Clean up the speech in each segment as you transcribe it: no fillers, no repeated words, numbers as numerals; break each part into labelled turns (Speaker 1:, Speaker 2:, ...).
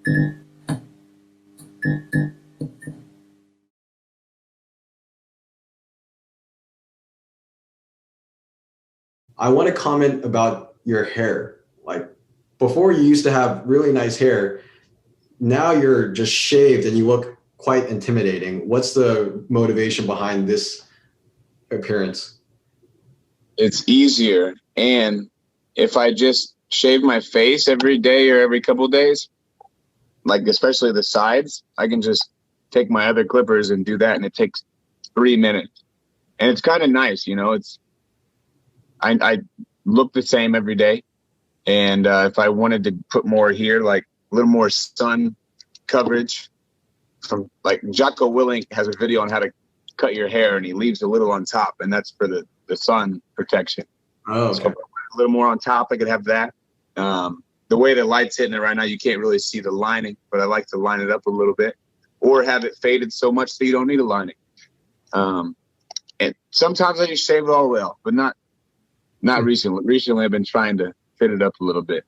Speaker 1: I want to comment about your hair. Like before, you used to have really nice hair. Now you're just shaved and you look quite intimidating. What's the motivation behind this appearance?
Speaker 2: It's easier. And if I just shave my face every day or every couple of days, like especially the sides, I can just take my other clippers and do that, and it takes 3 minutes. And it's kind of nice, you know. I look the same every day, and if I wanted to put more here, like a little more sun coverage, from like Jocko Willink has a video on how to cut your hair, and he leaves a little on top, and that's for the sun protection.
Speaker 1: Oh,
Speaker 2: So
Speaker 1: okay.
Speaker 2: a little more on top, I could have that. The way the light's hitting it right now, you can't really see the lining, but I like to line it up a little bit, or have it faded so much so you don't need a lining. And sometimes I just shave it all the way off, but not recently. Recently, I've been trying to fit it up a little bit.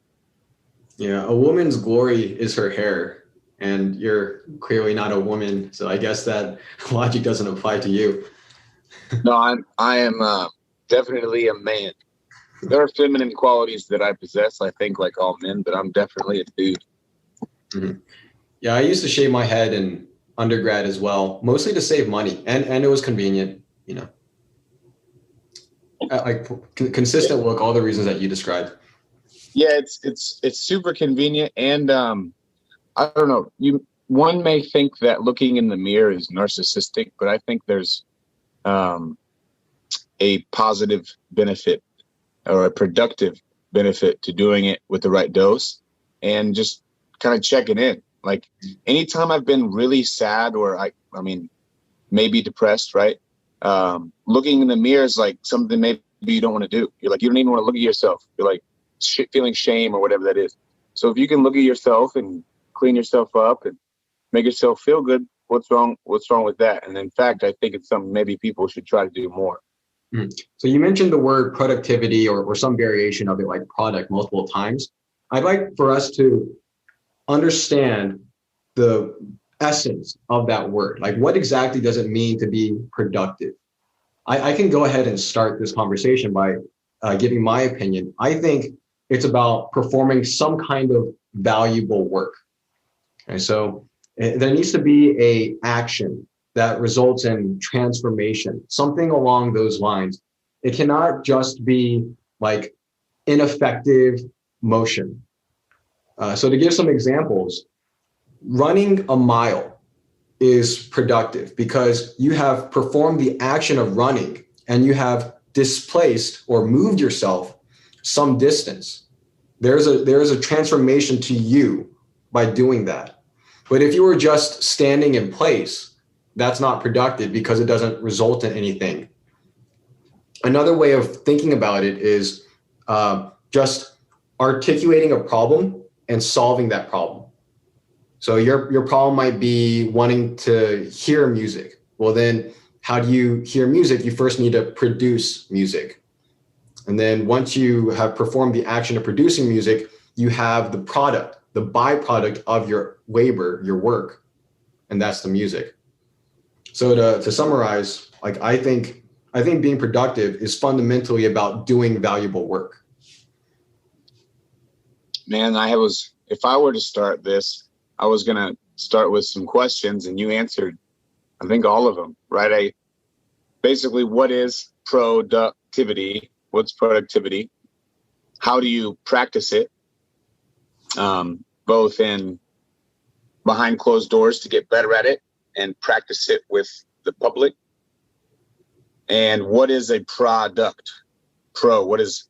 Speaker 1: Yeah, a woman's glory is her hair, and you're clearly not a woman, so I guess that logic doesn't apply to you.
Speaker 2: No, I am definitely a man. There are feminine qualities that I possess, I think, like all men, but I'm definitely a dude.
Speaker 1: Mhm. Yeah, I used to shave my head in undergrad as well, mostly to save money, and it was convenient, you know. Like consistent look, all the reasons that you described.
Speaker 2: Yeah, it's super convenient, and I don't know. One may think that looking in the mirror is narcissistic, but I think there's um, a positive benefit or a productive benefit to doing it with the right dose, and just kind of checking in. Like anytime I've been really sad, or I mean, maybe depressed, right? Looking in the mirror is like something maybe you don't want to do. You're like, you don't even want to look at yourself. You're like feeling shame or whatever that is. So if you can look at yourself and clean yourself up and make yourself feel good, what's wrong? What's wrong with that? And in fact, I think it's something maybe people should try to do more.
Speaker 1: Mhm. So you mentioned the word productivity or some variation of it, like product, multiple times. I'd like for us to understand the essence of that word. Like, what exactly does it mean to be productive? I can go ahead and start this conversation by giving my opinion. I think it's about performing some kind of valuable work. Okay, so there needs to be a action that results in transformation, something along those lines. It cannot just be like ineffective motion. So to give some examples, running a mile is productive because you have performed the action of running and you have displaced or moved yourself some distance. There is a transformation to you by doing that. But if you were just standing in place, that's not productive because it doesn't result in anything. Another way of thinking about it is just articulating a problem and solving that problem. So your problem might be wanting to hear music. Well, then how do you hear music? You first need to produce music. And then once you have performed the action of producing music, you have the product, the byproduct of your labor, your work, and that's the music. So to summarize, like I think being productive is fundamentally about doing valuable work.
Speaker 2: Man, if I were to start this, I was going to start with some questions, and you answered, I think, all of them, right? Basically, what is productivity? What's productivity? How do you practice it? Both in behind closed doors to get better at it and practice it with the public. And what is a product? Does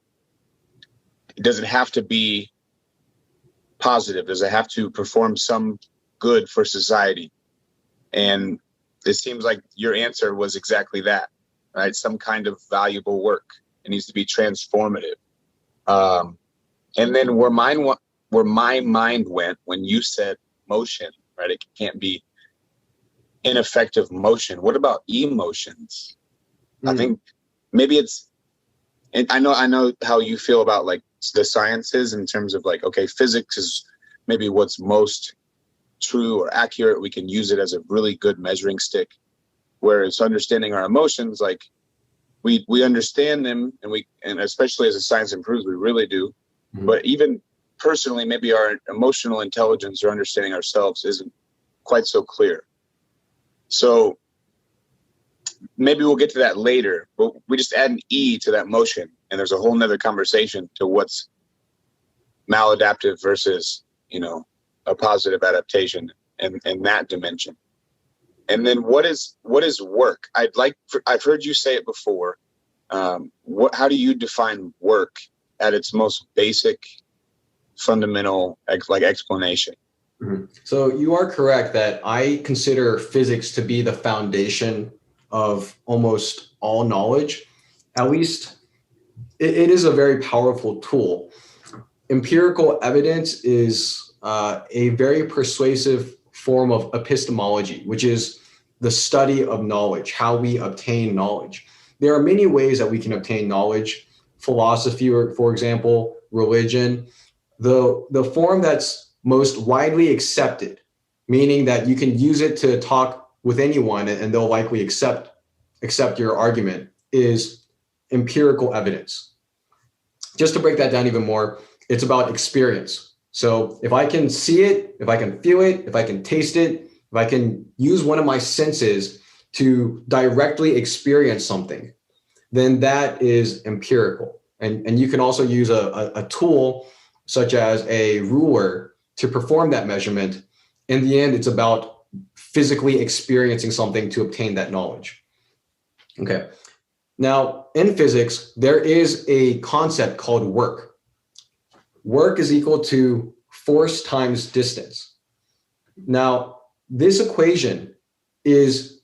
Speaker 2: it have to be positive? Does it have to perform some good for society? And it seems like your answer was exactly that, right? Some kind of valuable work. It needs to be transformative. And then where my mind went when you said motion, right? It can't be ineffective motion. What about emotions? I think maybe and I know how you feel about like the sciences in terms of like, okay, physics is maybe what's most true or accurate. We can use it as a really good measuring stick. Whereas understanding our emotions, like we understand them, and especially as the science improves, we really do.
Speaker 1: Mhm.
Speaker 2: But even personally, maybe our emotional intelligence or understanding ourselves isn't quite so clear. So maybe we'll get to that later, but we just add an E to that motion, and there's a whole nother conversation to what's maladaptive versus, a positive adaptation in that dimension. And then what is work? I've heard you say it before. How do you define work at its most basic, fundamental, explanation?
Speaker 1: Mhm. So you are correct that I consider physics to be the foundation of almost all knowledge. At least it is a very powerful tool. Empirical evidence is a very persuasive form of epistemology, which is the study of knowledge, how we obtain knowledge. There are many ways that we can obtain knowledge. Philosophy, or for example, religion. The form that's most widely accepted, meaning that you can use it to talk with anyone and they'll likely accept your argument, is empirical evidence. Just to break that down even more, it's about experience. So if I can see it, if I can feel it, if I can taste it, if I can use one of my senses to directly experience something, then that is empirical. And you can also use a tool such as a ruler to perform that measurement. In the end, it's about physically experiencing something to obtain that knowledge. Okay. Now, in physics, there is a concept called work. Work is equal to force times distance. Now, this equation is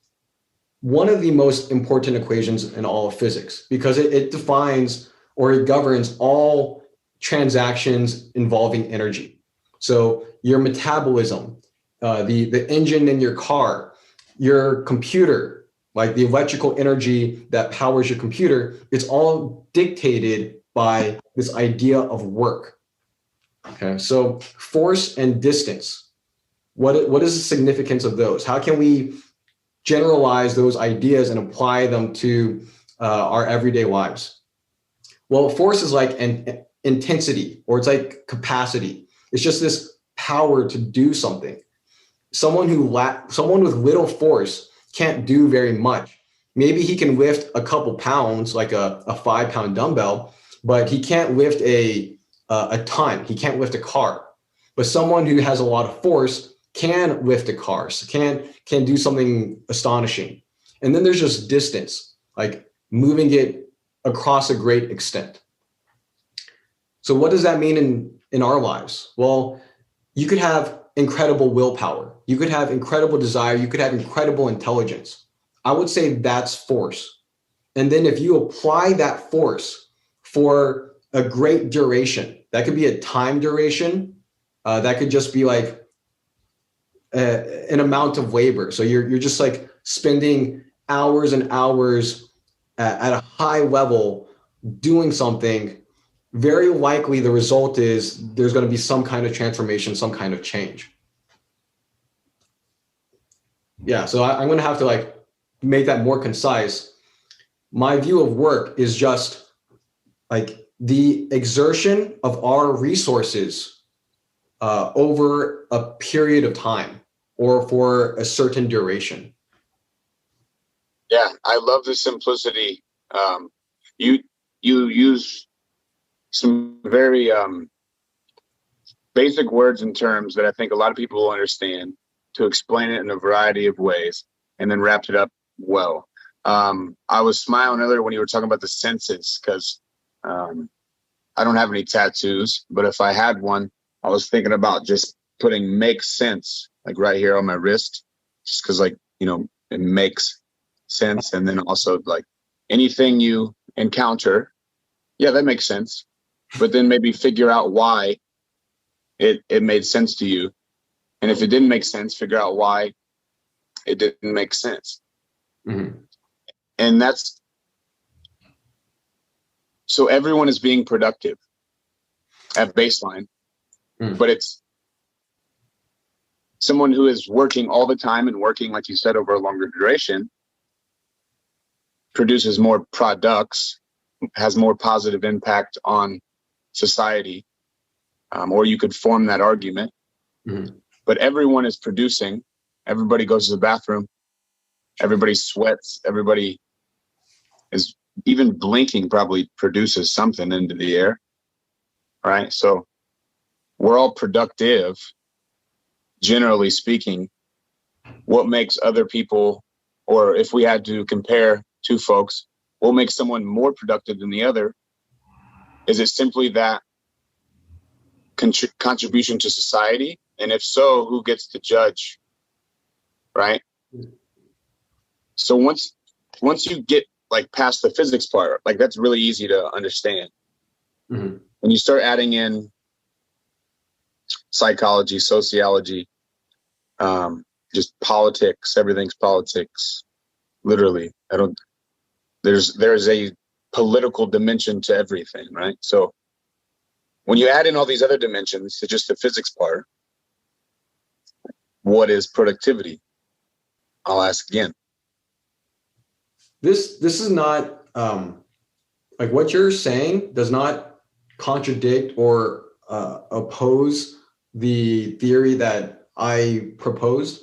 Speaker 1: one of the most important equations in all of physics because it defines or it governs all transactions involving energy. So your metabolism, the engine in your car, your computer, like the electrical energy that powers your computer, it's all dictated by this idea of work. Okay, so force and distance. What is the significance of those? How can we generalize those ideas and apply them to our everyday lives? Well, force is like an intensity, or it's like capacity. It's just this power to do something. Someone with little force can't do very much. Maybe he can lift a couple pounds, like a 5-pound dumbbell, but he can't lift a ton. He can't lift a car. But someone who has a lot of force can lift a car, can do something astonishing. And then there's just distance, like moving it across a great extent. So what does that mean in our lives? Well, you could have incredible willpower. You could have incredible desire. You could have incredible intelligence. I would say that's force. And then if you apply that force for a great duration, that could be a time duration. That could just be like an amount of labor. So you're just like spending hours and hours at a high level doing something. Very likely the result is there's going to be some kind of transformation, some kind of change. Yeah, so I'm going to have to like make that more concise. My view of work is just like the exertion of our resources over a period of time or for a certain duration.
Speaker 2: Yeah, I love the simplicity. You use some very basic words and terms that I think a lot of people will understand to explain it in a variety of ways, and then wrapped it up well. I was smiling earlier when you were talking about the senses because I don't have any tattoos, but if I had one, I was thinking about just putting "makes sense" like right here on my wrist, just because it makes sense, and then also like anything you encounter, yeah, that makes sense, but then maybe figure out why it made sense to you. And if it didn't make sense, figure out why it didn't make sense.
Speaker 1: Mm-hmm.
Speaker 2: And that's so everyone is being productive at baseline, but it's someone who is working all the time and working, like you said, over a longer duration, produces more products, has more positive impact on society, or you could form that argument.
Speaker 1: Mhm.
Speaker 2: But everyone is producing. Everybody goes to the bathroom. Everybody sweats. Everybody is, even blinking probably produces something into the air, right? So we're all productive, generally speaking. What makes other people, or if we had to compare two folks, what makes someone more productive than the other? Is it simply that contribution to society? And if so, who gets to judge, right? So once you get like past the physics part, like that's really easy to understand.
Speaker 1: Mhm.
Speaker 2: When you start adding in psychology, sociology, just politics, everything's politics. Literally, there's a political dimension to everything, right? So when you add in all these other dimensions to just the physics part, what is productivity? I'll ask again.
Speaker 1: This is not like what you're saying does not contradict or oppose the theory that I proposed.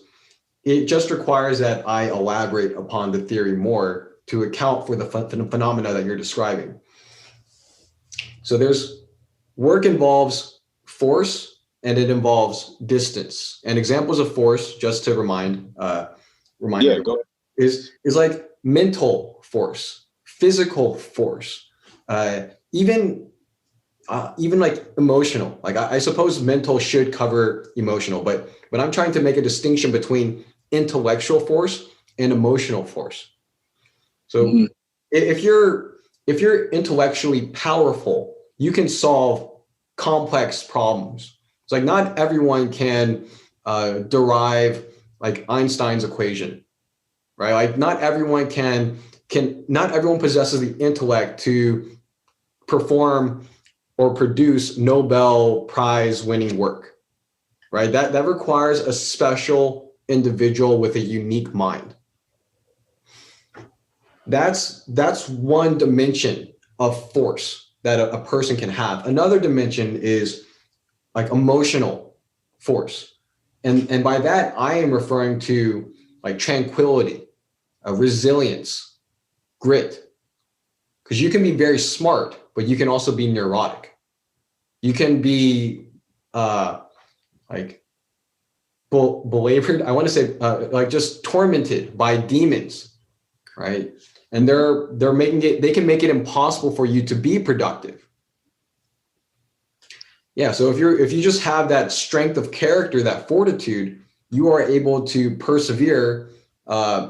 Speaker 1: It just requires that I elaborate upon the theory more to account for the phenomena that you're describing. So there's work involves force and it involves distance. And examples of force, just to remind
Speaker 2: Yeah,
Speaker 1: everyone,
Speaker 2: go.
Speaker 1: is like mental force, physical force, uh, even even like emotional. Like I suppose mental should cover emotional, but I'm trying to make a distinction between intellectual force and emotional force. So
Speaker 2: Mm-hmm.
Speaker 1: if you're intellectually powerful, you can solve complex problems. It's like not everyone can derive like Einstein's equation, right? Like not everyone can not everyone possesses the intellect to perform or produce Nobel Prize winning work, right? That requires a special individual with a unique mind. That's one dimension of force that a person can have. Another dimension is like emotional force. And by that, I am referring to like tranquility, resilience, grit. Because you can be very smart, but you can also be neurotic. You can be like belabored. I want to say like just tormented by demons, right? And they're making it. They can make it impossible for you to be productive. Yeah. So if you just have that strength of character, that fortitude, you are able to persevere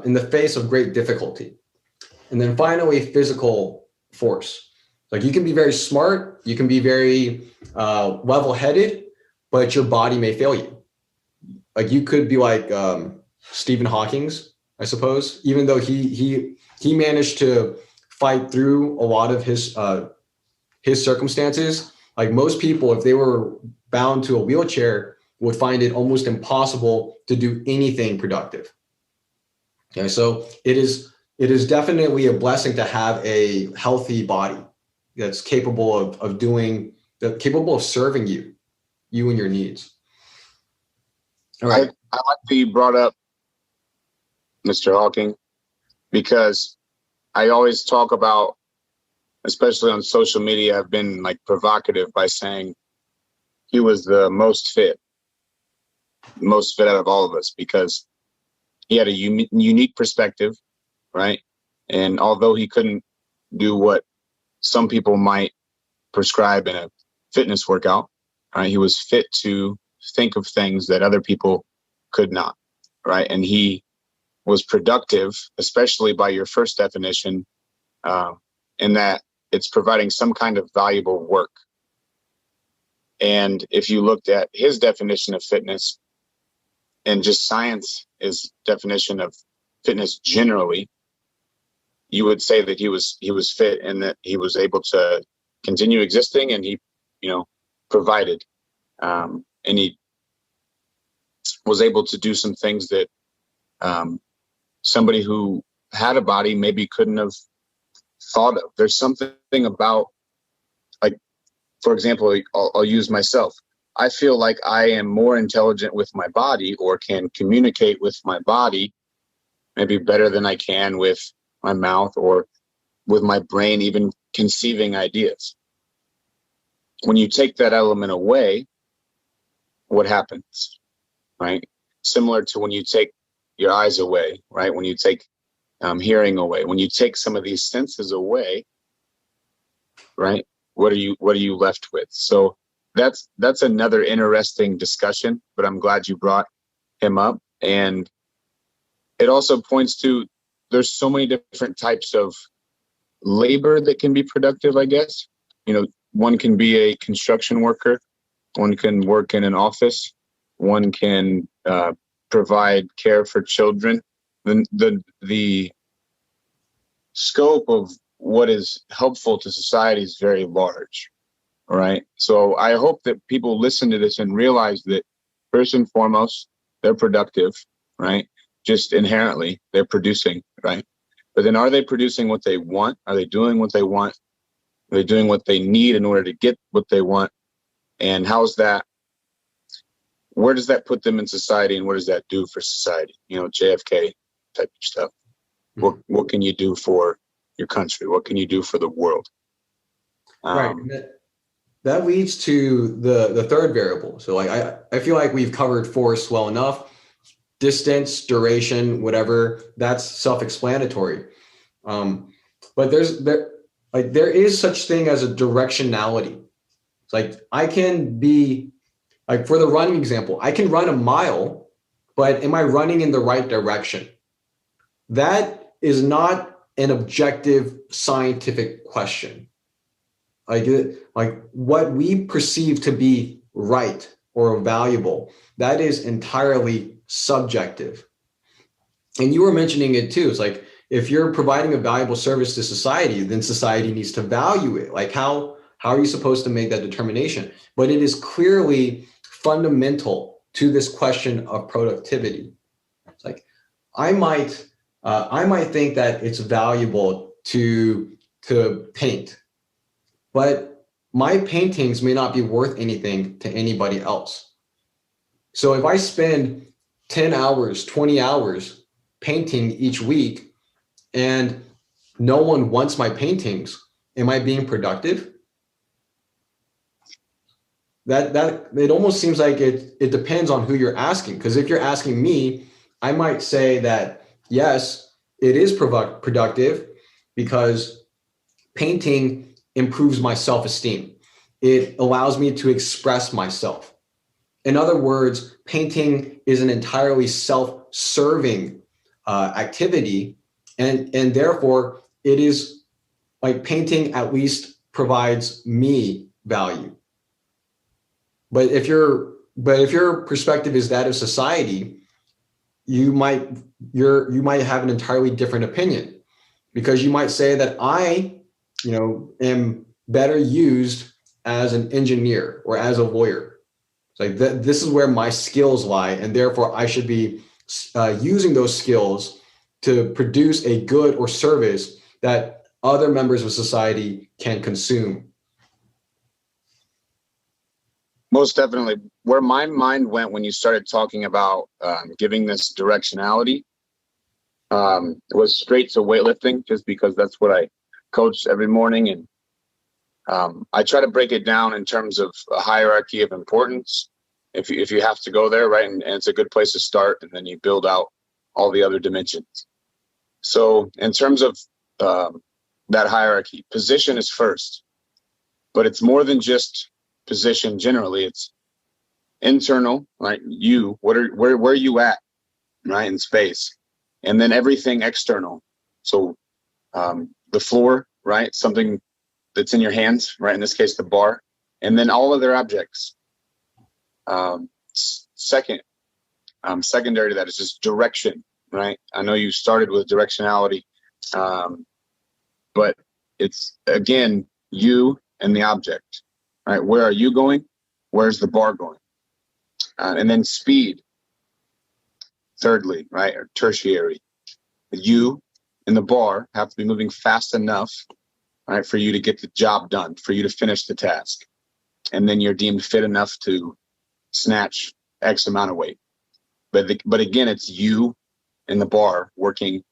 Speaker 1: in the face of great difficulty. And then finally, physical force. Like you can be very smart, you can be very level-headed, but your body may fail you. Like you could be like Stephen Hawking's, I suppose, even though he managed to fight through a lot of his circumstances. Like most people, if they were bound to a wheelchair, would find it almost impossible to do anything productive. Okay, so it is definitely a blessing to have a healthy body that's capable of doing that, capable of serving you and your needs. All
Speaker 2: I
Speaker 1: right.
Speaker 2: like that you brought up Mr. Hawking, because I always talk about, especially on social media, I've been like provocative by saying he was the most fit out of all of us, because he had a unique perspective, right? And although he couldn't do what some people might prescribe in a fitness workout, right, he was fit to think of things that other people could not, right? And he was productive, especially by your first definition, in that it's providing some kind of valuable work. And if you looked at his definition of fitness and just science, his definition of fitness generally, you would say that he was fit and that he was able to continue existing, and he provided, and he was able to do some things that somebody who had a body maybe couldn't have thought of. There's something about, like, for example, I'll use myself. I feel like I am more intelligent with my body, or can communicate with my body maybe better than I can with my mouth or with my brain, even conceiving ideas. When you take that element away, what happens, right? Similar to when you take your eyes away, right? When you take hearing away, when you take some of these senses away, right? What are you left with? So that's another interesting discussion, but I'm glad you brought him up. And it also points to, there's so many different types of labor that can be productive, I guess. One can be a construction worker, one can work in an office, one can provide care for children. The scope of what is helpful to society is very large, right? So I hope that people listen to this and realize that first and foremost, they're productive, right? Just inherently, they're producing, right? But then, are they producing what they want? Are they doing what they want? Are they doing what they need in order to get what they want? And where does that put them in society, and what does that do for society? JFK type of stuff. What can you do for your country? What can you do for the world?
Speaker 1: Right. That leads to the third variable. So I feel like we've covered force well enough. Distance, duration, whatever, that's self-explanatory. But there is such thing as a directionality. It's like, I can be, like, for the running example, I can run a mile, but am I running in the right direction? That is not an objective scientific question. Like what we perceive to be right or valuable, that is entirely subjective. And you were mentioning it too. It's like, if you're providing a valuable service to society, then society needs to value it. Like, how are you supposed to make that determination? But it is clearly fundamental to this question of productivity. It's like, I might think that it's valuable to paint, but my paintings may not be worth anything to anybody else. So if I spend 10 hours, 20 hours painting each week and no one wants my paintings, am I being productive? That it almost seems like it depends on who you're asking. Because if you're asking me, I might say that yes, it is productive, because painting improves my self-esteem. It allows me to express myself. In other words, painting is an entirely self-serving activity, and therefore it is like, painting at least provides me value. But if your perspective is that of society, you might have an entirely different opinion, because you might say that I am better used as an engineer or as a lawyer. It's like, this is where my skills lie, and therefore I should be using those skills to produce a good or service that other members of society can consume.
Speaker 2: Most definitely. Where my mind went when you started talking about giving this directionality, it was straight to weightlifting, just because that's what I coach every morning. And I try to break it down in terms of a hierarchy of importance, if you have to go there, right? And it's a good place to start, and then you build out all the other dimensions. So in terms of that hierarchy, position is first, but it's more than just position. Generally, it's internal, right? Where are you at, right, in space? And then everything external. So the floor, right? Something that's in your hands, right? In this case, the bar, and then all other objects. Secondary to that is just direction, right? I know you started with directionality, but it's, again, you and the object, right? Where are you going? Where's the bar going? And then speed. thirdly, right, or tertiary, you and the bar have to be moving fast enough, right, for you to get the job done, for you to finish the task. And then you're deemed fit enough to snatch X amount of weight. But again, it's you and the bar working,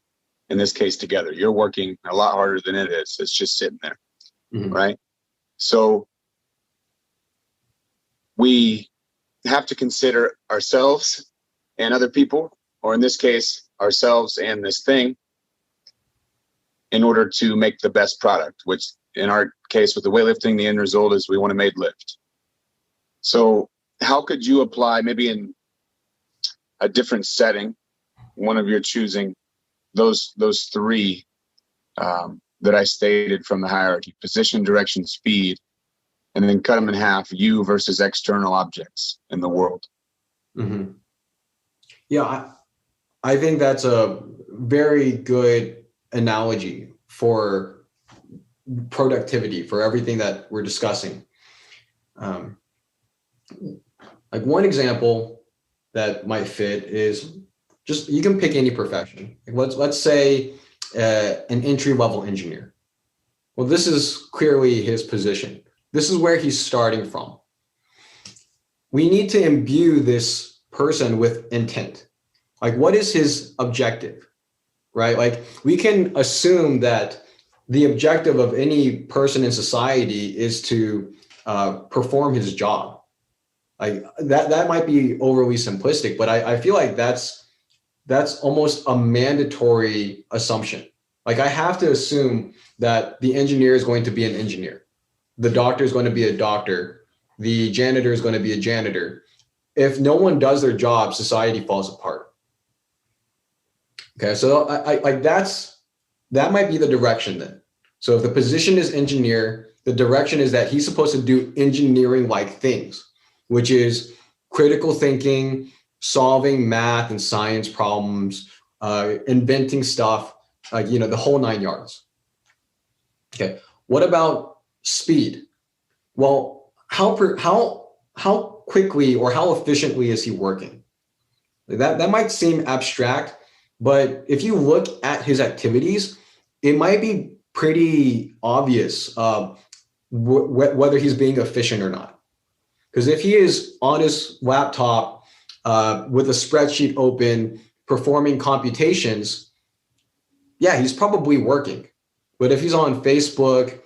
Speaker 2: in this case, together. You're working a lot harder than it is. It's just sitting there, right? So we have to consider ourselves and other people, or in this case, ourselves and this thing, in order to make the best product, which in our case with the weightlifting, the end result is we want to make lift. So how could you apply, maybe in a different setting, one of your choosing, those three that I stated from the hierarchy: position, direction, speed, and then cut them in half, you versus external objects in the world?
Speaker 1: Yeah, I think that's a very good analogy for productivity, for everything that we're discussing. Like one example that might fit is just, you can pick any profession. Let's say an entry-level engineer. Well, this is clearly his position. This is where he's starting from. We need to imbue this person with intent. Like, what is his objective, right? Like, we can assume that the objective of any person in society is to perform his job. Like that might be overly simplistic, but I feel like that's almost a mandatory assumption. Like, I have to assume that the engineer is going to be an engineer. The doctor is going to be a doctor. The janitor is going to be a janitor. If no one does their job, society falls apart. Okay, so that might be the direction then. So if the position is engineer, the direction is that he's supposed to do engineering-like things, which is critical thinking, solving math and science problems, inventing stuff, the whole 9 yards. Okay, what about speed? Well, how quickly or how efficiently is he working? That might seem abstract, but if you look at his activities, it might be pretty obvious whether he's being efficient or not. Because if he is on his laptop with a spreadsheet open, performing computations, yeah, he's probably working. But if he's on Facebook,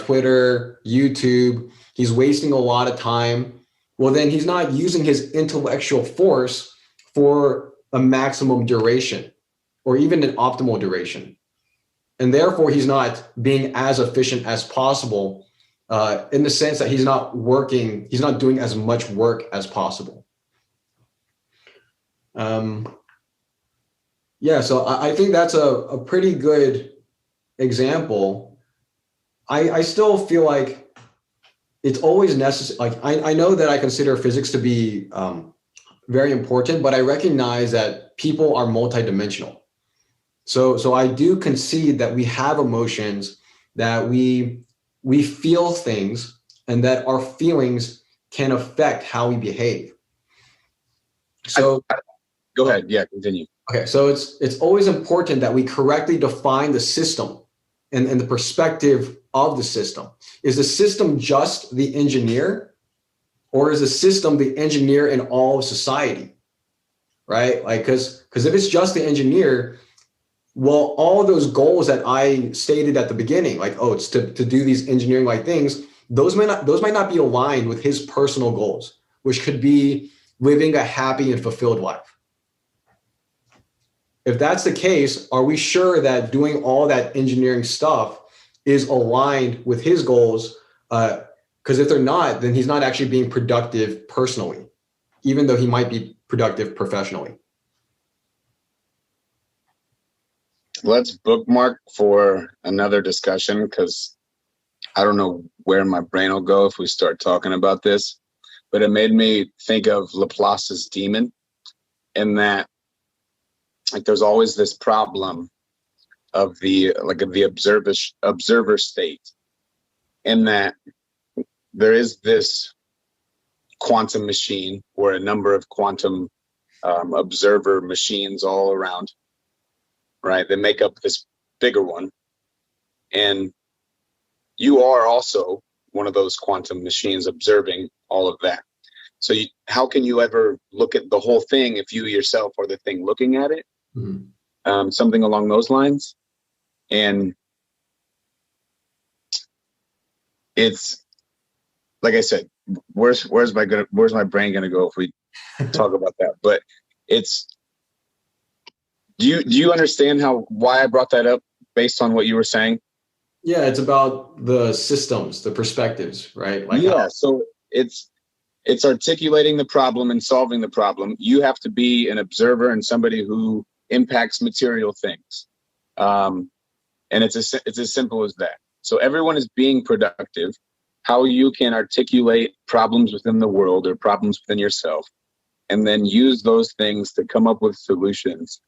Speaker 1: Twitter, YouTube, he's wasting a lot of time. Well, then he's not using his intellectual force for a maximum duration or even an optimal duration. And therefore, he's not being as efficient as possible in the sense that he's not doing as much work as possible. So I think that's a pretty good example. I still feel like it's always necessary. Like, I know that I consider physics to be very important, but I recognize that people are multidimensional. So I do concede that we have emotions, that we feel things, and that our feelings can affect how we behave. So
Speaker 2: go ahead. Yeah, continue.
Speaker 1: Okay, so it's always important that we correctly define the system and the perspective of the system. Is the system just the engineer, or is the system the engineer in all of society? Right? Like, because if it's just the engineer, well, all of those goals that I stated at the beginning, like, it's to do these engineering-like things, those might not be aligned with his personal goals, which could be living a happy and fulfilled life. If that's the case, are we sure that doing all that engineering stuff is aligned with his goals? Because if they're not, then he's not actually being productive personally, even though he might be productive professionally.
Speaker 2: Let's bookmark for another discussion, because I don't know where my brain will go if we start talking about this, but it made me think of Laplace's demon, in that, like, there's always this problem of the observer state, in that there is this quantum machine or a number of quantum observer machines all around, right? That make up this bigger one. And you are also one of those quantum machines observing all of that. So how can you ever look at the whole thing if you yourself are the thing looking at it? Mm-hmm. Something along those lines. And it's, like I said, where's my brain gonna go if we talk about that? But it's, do you understand why I brought that up based on what you were saying?
Speaker 1: Yeah, it's about the systems, the perspectives, right? Like
Speaker 2: so it's articulating the problem and solving the problem. You have to be an observer and somebody who impacts material things. And it's as simple as that. So everyone is being productive. How you can articulate problems within the world or problems within yourself, and then use those things to come up with solutions.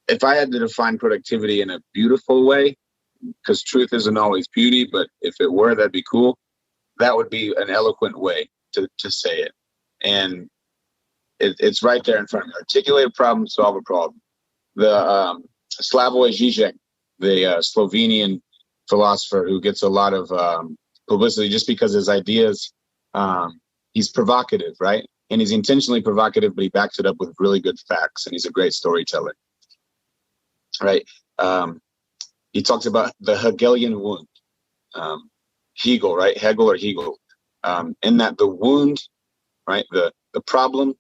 Speaker 2: If I had to define productivity in a beautiful way, because truth isn't always beauty, but if it were, that'd be cool. That would be an eloquent way to say it. And it's right there in front of me. Articulate a problem, solve a problem. The Slavoj Žižek, the Slovenian philosopher who gets a lot of publicity just because his ideas, he's provocative, right? And he's intentionally provocative, but he backs it up with really good facts, and he's a great storyteller, right? He talks about the Hegelian wound, Hegel, right? Hegel or Hegel, in that the wound, right, the problem,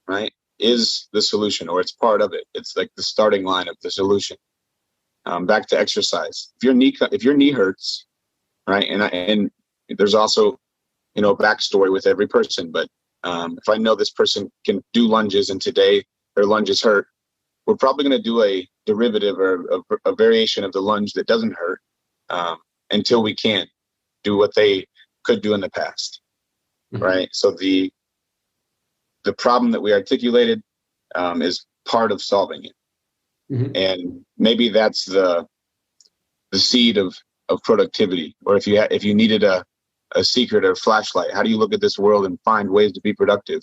Speaker 2: right, is the solution, or it's part of it. It's like the starting line of the solution. Back to exercise. If your knee hurts, right, and there's also, backstory with every person, but if I know this person can do lunges and today their lunges hurt, we're probably going to do a derivative or a variation of the lunge that doesn't hurt until we can't do what they could do in the past, mm-hmm. right? So the problem that we articulated is part of solving it, mm-hmm. and maybe that's the seed of productivity. Or if you needed a secret or flashlight, how do you look at this world and find ways to be productive?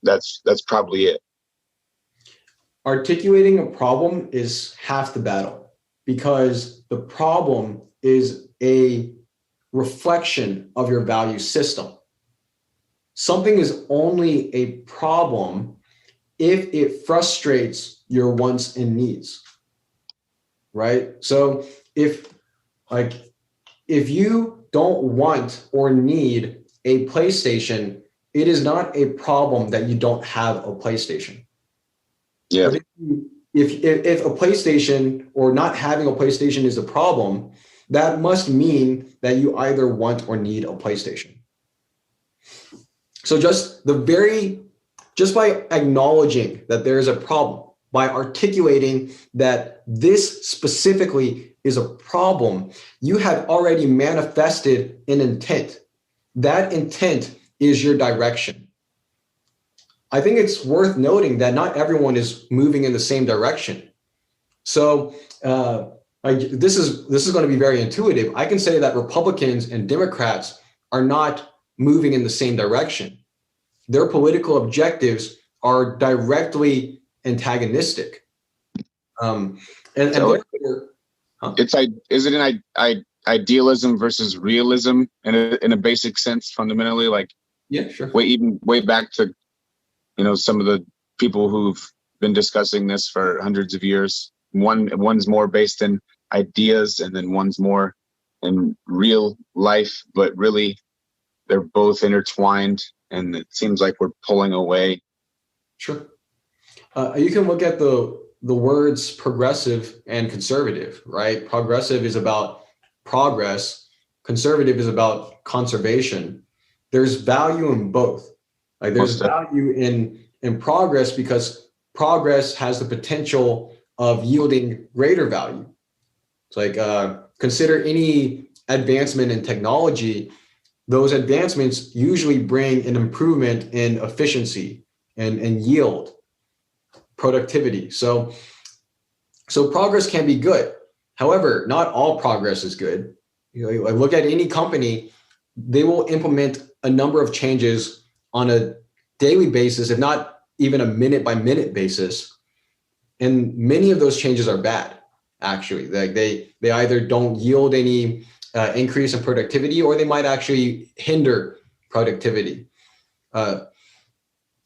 Speaker 2: That's probably it.
Speaker 1: Articulating a problem is half the battle, because the problem is a reflection of your value system. Something is only a problem if it frustrates your wants and needs, right? So if you don't want or need a PlayStation, it is not a problem that you don't have a PlayStation.
Speaker 2: Yeah.
Speaker 1: But if a PlayStation or not having a PlayStation is a problem, that must mean that you either want or need a PlayStation. So just by acknowledging that there is a problem, by articulating that this specifically is a problem, you have already manifested an intent. That intent is your direction. I think it's worth noting that not everyone is moving in the same direction. So this is going to be very intuitive. I can say that Republicans and Democrats are not moving in the same direction. Their political objectives are directly antagonistic. Is
Speaker 2: it an idealism versus realism in a basic sense, fundamentally? Like,
Speaker 1: yeah, sure.
Speaker 2: Way back to some of the people who've been discussing this for hundreds of years. One's more based in ideas, and then one's more in real life, but really they're both intertwined, and it seems like we're pulling away.
Speaker 1: Sure. You can look at the words progressive and conservative, right? Progressive is about progress. Conservative is about conservation. There's value in both. Like there's value in progress, because progress has the potential of yielding greater value. It's like consider any advancement in technology. Those advancements usually bring an improvement in efficiency and yield, productivity. So progress can be good. However, not all progress is good. Look at any company, they will implement a number of changes on a daily basis, if not even a minute by minute basis. And many of those changes are bad, actually. Like they either don't yield any increase in productivity, or they might actually hinder productivity. And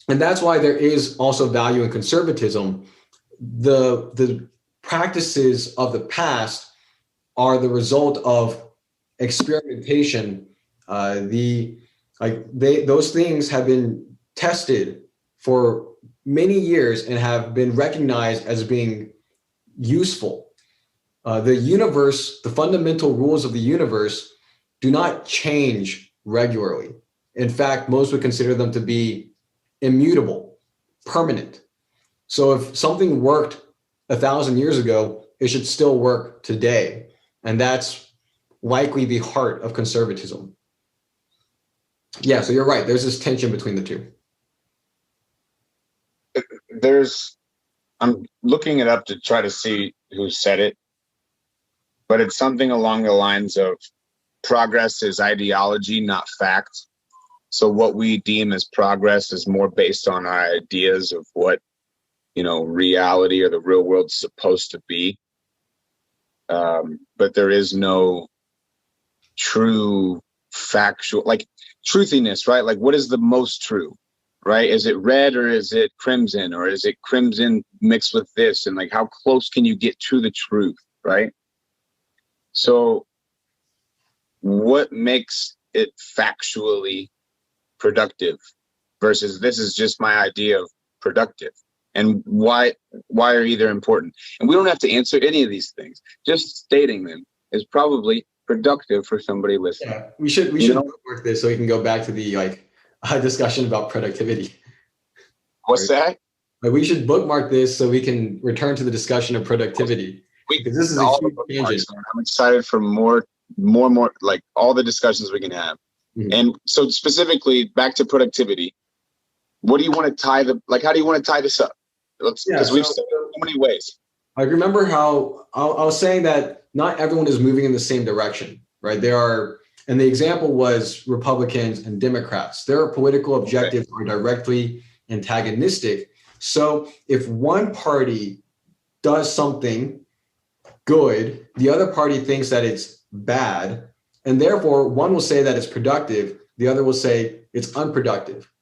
Speaker 1: that's why there is also value in conservatism. The practices of the past are the result of experimentation. Those things have been tested for many years and have been recognized as being useful. The universe, the fundamental rules of the universe, do not change regularly. In fact, most would consider them to be immutable, permanent. So if something worked 1,000 years ago, it should still work today. And that's likely the heart of conservatism. Yeah, so you're right. There's this tension between the two.
Speaker 2: I'm looking it up to try to see who said it, but it's something along the lines of progress is ideology, not fact. So what we deem as progress is more based on our ideas of what, reality or the real world is supposed to be. But there is no true factual, like truthiness, right? Like what is the most true, right? Is it red or is it crimson, or is it crimson mixed with this? And like, how close can you get to the truth, right? So what makes it factually productive versus this is just my idea of productive? And why are either important? And we don't have to answer any of these things. Just stating them is probably productive for somebody listening.
Speaker 1: Yeah, we should work this so we can go back to the discussion about productivity.
Speaker 2: What's that?
Speaker 1: We should bookmark this so we can return to the discussion of productivity. Because this is a huge tangent.
Speaker 2: I'm excited for more, like all the discussions we can have. Mm-hmm. And so specifically back to productivity, what do you want to how do you want to tie this up? Because we've said it so many ways.
Speaker 1: I remember how I was saying that not everyone is moving in the same direction, right? And the example was Republicans and Democrats. Their political objectives are directly antagonistic. So if one party does something good, the other party thinks that it's bad, and therefore one will say that it's productive, the other will say it's unproductive.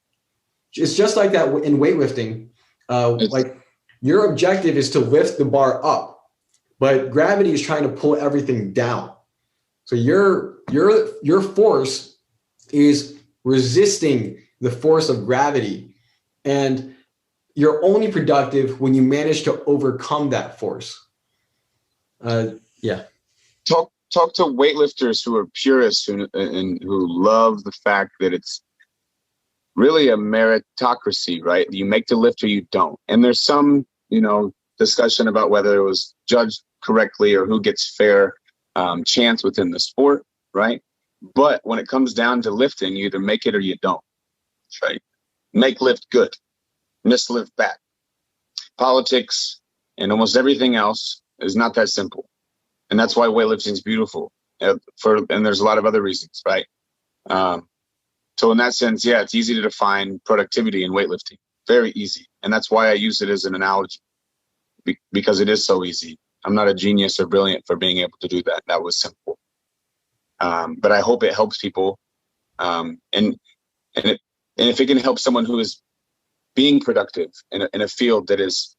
Speaker 1: It's just like that in weightlifting. Like your objective is to lift the bar up, but gravity is trying to pull everything down. So your force is resisting the force of gravity, and you're only productive when you manage to overcome that force. Yeah.
Speaker 2: Talk to weightlifters who are purists and who love the fact that it's really a meritocracy, right? You make the lift or you don't. And there's some, discussion about whether it was judged correctly or who gets fair chance within the sport, right? But when it comes down to lifting, you either make it or you don't, right? Make lift good, miss lift bad. Politics and almost everything else is not that simple. And that's why weightlifting is beautiful. And there's a lot of other reasons, right? So in that sense, yeah, it's easy to define productivity in weightlifting. Very easy. And that's why I use it as an analogy, because it is so easy. I'm not a genius or brilliant for being able to do that. That was simple. But I hope it helps people. And if it can help someone who is being productive in a field that is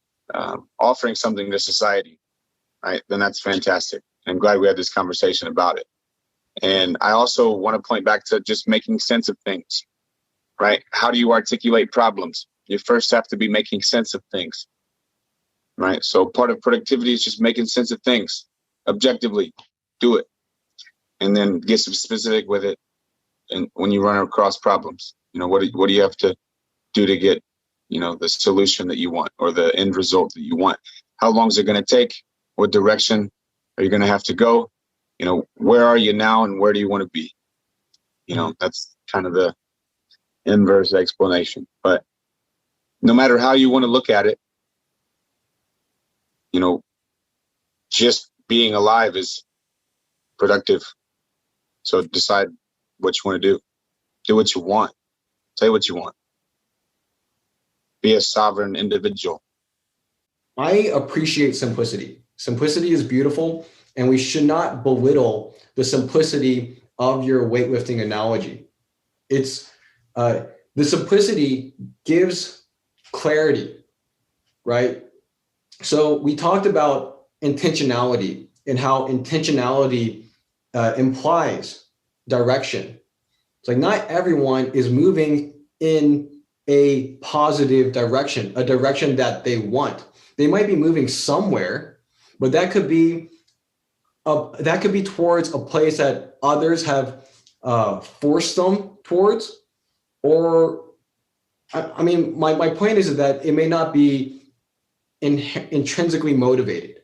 Speaker 2: offering something to society, right, then that's fantastic. I'm glad we had this conversation about it. And I also want to point back to just making sense of things, right? How do you articulate problems? You first have to be making sense of things, right? So part of productivity is just making sense of things objectively. Do it. And then get some specific with it. And when you run across problems, what do you have to do to get, the solution that you want or the end result that you want? How long is it going to take? What direction are you going to have to go? Where are you now and where do you want to be? That's kind of the inverse explanation. But no matter how you want to look at it, just being alive is productive. So decide what you want to do. Do what you want. Say what you want. be a sovereign individual.
Speaker 1: I appreciate simplicity. Simplicity is beautiful, and we should not belittle the simplicity of your weightlifting analogy. It's the simplicity gives clarity, right? So we talked about intentionality and how intentionality implies direction. It's like not everyone is moving in a positive direction, a direction that they want. They might be moving somewhere, but that could be towards a place that others have forced them towards. Or, I mean, my point is that it may not be intrinsically motivated,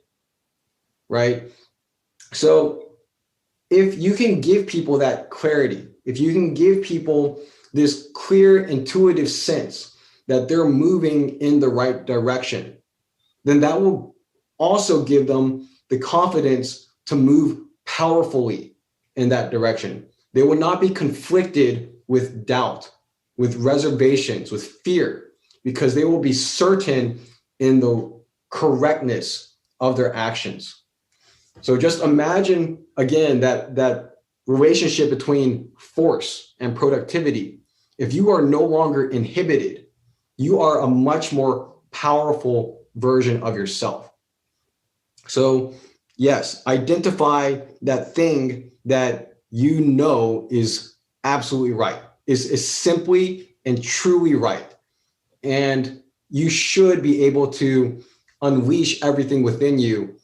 Speaker 1: right? So if you can give people that clarity, if you can give people this clear, intuitive sense that they're moving in the right direction, then that will also give them the confidence to move powerfully in that direction. They will not be conflicted with doubt, with reservations, with fear, because they will be certain in the correctness of their actions. So just imagine again that relationship between force and productivity. If you are no longer inhibited, you are a much more powerful version of yourself. So yes, identify that thing that you know is absolutely right, is simply and truly right. And you should be able to unleash everything within you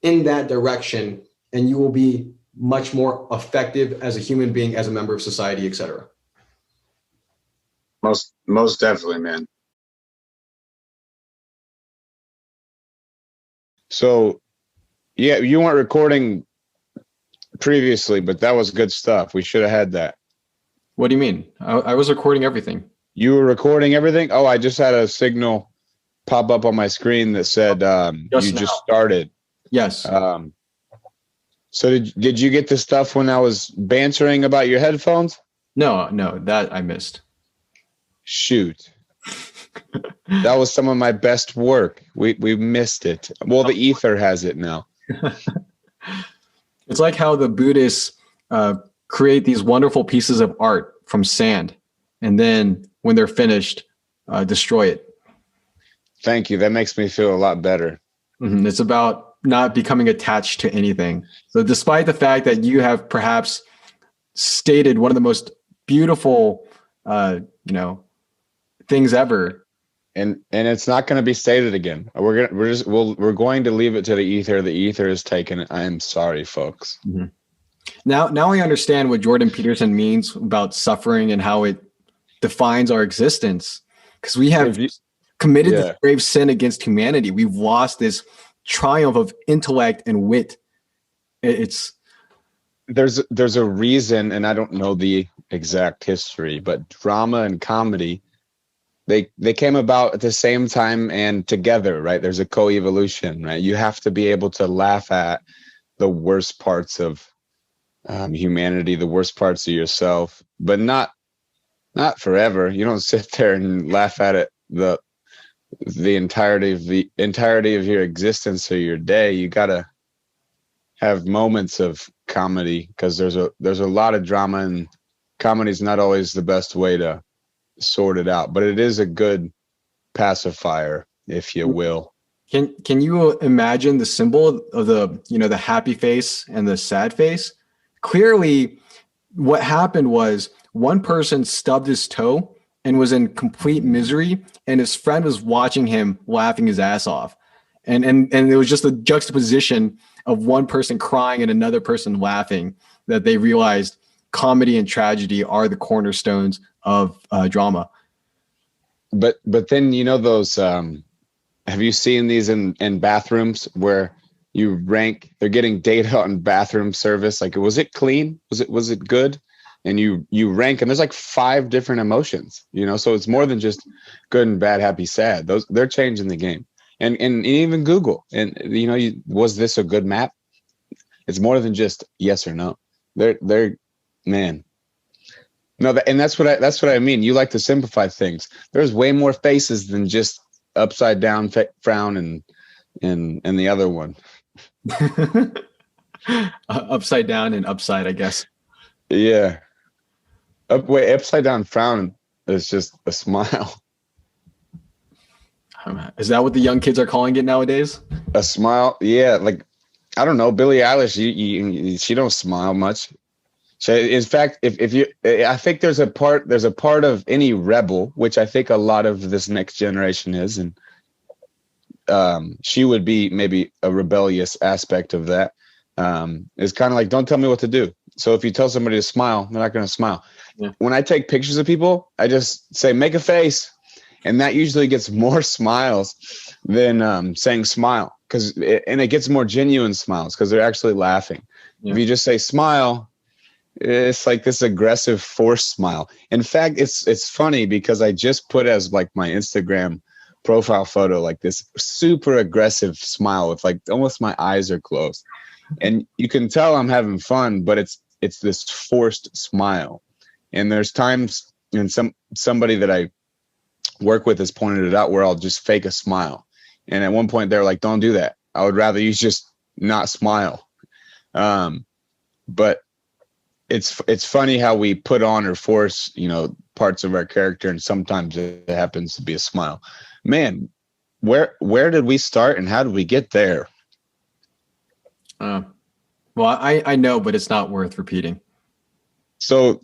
Speaker 1: in that direction, and you will be much more effective as a human being, as a member of society, etc.
Speaker 2: Most definitely, man. So, yeah, you weren't recording previously, but that was good stuff. We should have had that.
Speaker 1: What do you mean? I was recording everything.
Speaker 2: You were recording everything? Oh, I just had a signal pop up on my screen that said just started.
Speaker 1: Yes.
Speaker 2: So did you get the stuff when I was bantering about your headphones?
Speaker 1: No, that I missed.
Speaker 2: Shoot. That was some of my best work. We missed it. Well, the ether has it now.
Speaker 1: It's like how the Buddhists create these wonderful pieces of art from sand, and then when they're finished, destroy it.
Speaker 2: Thank you. That makes me feel a lot better.
Speaker 1: Mm-hmm. It's about not becoming attached to anything. So despite the fact that you have perhaps stated one of the most beautiful, things ever,
Speaker 2: and it's not going to be stated again. We're going to leave it to the ether. The ether is taken. I am sorry, folks.
Speaker 1: Mm-hmm. Now I understand what Jordan Peterson means about suffering and how it defines our existence, because we have committed this grave sin against humanity. We've lost this triumph of intellect and wit.
Speaker 2: There's a reason, and I don't know the exact history, but drama and comedy, they came about at the same time and together, right? There's a co-evolution, right? You have to be able to laugh at the worst parts of humanity, the worst parts of yourself, but not forever. You don't sit there and laugh at it the entirety of your existence or your day. You gotta have moments of comedy, because there's a lot of drama, and comedy is not always the best way to sort it out, but it is a good pacifier, if you will.
Speaker 1: Can you imagine the symbol of the happy face and the sad face? Clearly, what happened was one person stubbed his toe and was in complete misery, and his friend was watching him laughing his ass off. And it was just a juxtaposition of one person crying and another person laughing, that they realized comedy and tragedy are the cornerstones of drama.
Speaker 2: But then, those, have you seen these in bathrooms where you rank, they're getting data on bathroom service? Like, was it clean? Was it good? And you rank, and there's like 5 different emotions, so it's more than just good and bad, happy, sad. They're changing the game. And even Google, and was this a good map? It's more than just yes or no. They're man. No, and that's what I mean. You like to simplify things. There's way more faces than just upside down frown and the other one.
Speaker 3: Upside down and upside, I guess.
Speaker 2: Yeah. Upside down frown is just a smile.
Speaker 3: Is that what the young kids are calling it nowadays?
Speaker 2: A smile. Yeah. Like, I don't know. Billie Eilish, she don't smile much. So in fact, if you, I think there's a part of any rebel, which I think a lot of this next generation is, and she would be maybe a rebellious aspect of that. It's kind of like, don't tell me what to do. So if you tell somebody to smile, they're not going to smile.
Speaker 3: Yeah.
Speaker 2: When I take pictures of people, I just say, make a face. And that usually gets more smiles than saying smile, and it gets more genuine smiles because they're actually laughing. Yeah. If you just say smile, it's like this aggressive forced smile. In fact, it's funny because I just put as like my Instagram profile photo like this super aggressive smile with like almost my eyes are closed, and you can tell I'm having fun, but it's this forced smile. And there's times, and somebody that I work with has pointed it out, where I'll just fake a smile, and at one point they're like, don't do that, I would rather you just not smile. But it's funny how we put on or force, parts of our character, and sometimes it happens to be a smile. Man, where did we start and how did we get there?
Speaker 3: Well, I know, but it's not worth repeating.
Speaker 2: So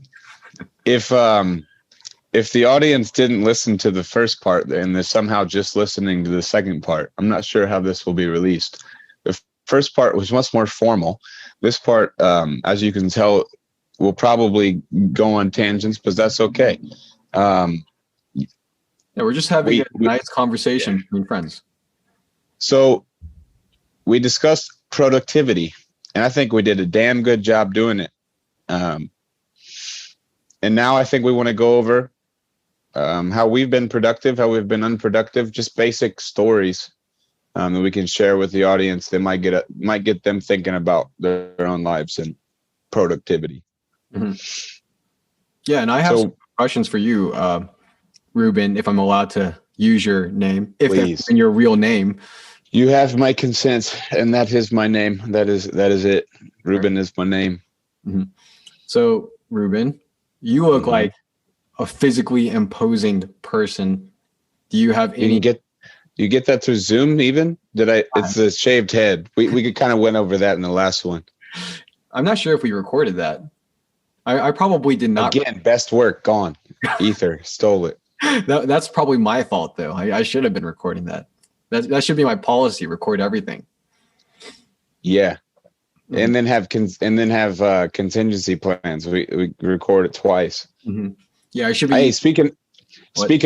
Speaker 2: if the audience didn't listen to the first part and they're somehow just listening to the second part, I'm not sure how this will be released. The first part was much more formal. This part, as you can tell, will probably go on tangents, but that's okay.
Speaker 3: Yeah, we're just having a nice conversation between friends.
Speaker 2: So we discussed productivity, and I think we did a damn good job doing it. And now I think we want to go over how we've been productive, how we've been unproductive, just basic stories that we can share with the audience that might get them thinking about their own lives and productivity.
Speaker 3: Mm-hmm. Yeah, and I have some questions for you, Reuben, if I'm allowed to use your name, if that's in your real name.
Speaker 2: You have my consent, and that is my name. That is it. Reuben is my name.
Speaker 3: Mm-hmm. So, Reuben, you look like a physically imposing person. Do you have any?
Speaker 2: You get that through Zoom even? It's a shaved head. We kind of went over that in the last one.
Speaker 3: I'm not sure if we recorded that. I probably did not.
Speaker 2: Again, best work gone. Ether stole it.
Speaker 3: That's probably my fault, though. I should have been recording that. That should be my policy. Record everything.
Speaker 2: Yeah, and then have contingency plans. We record it twice.
Speaker 3: Mm-hmm. Yeah, I should be.
Speaker 2: Hey, speaking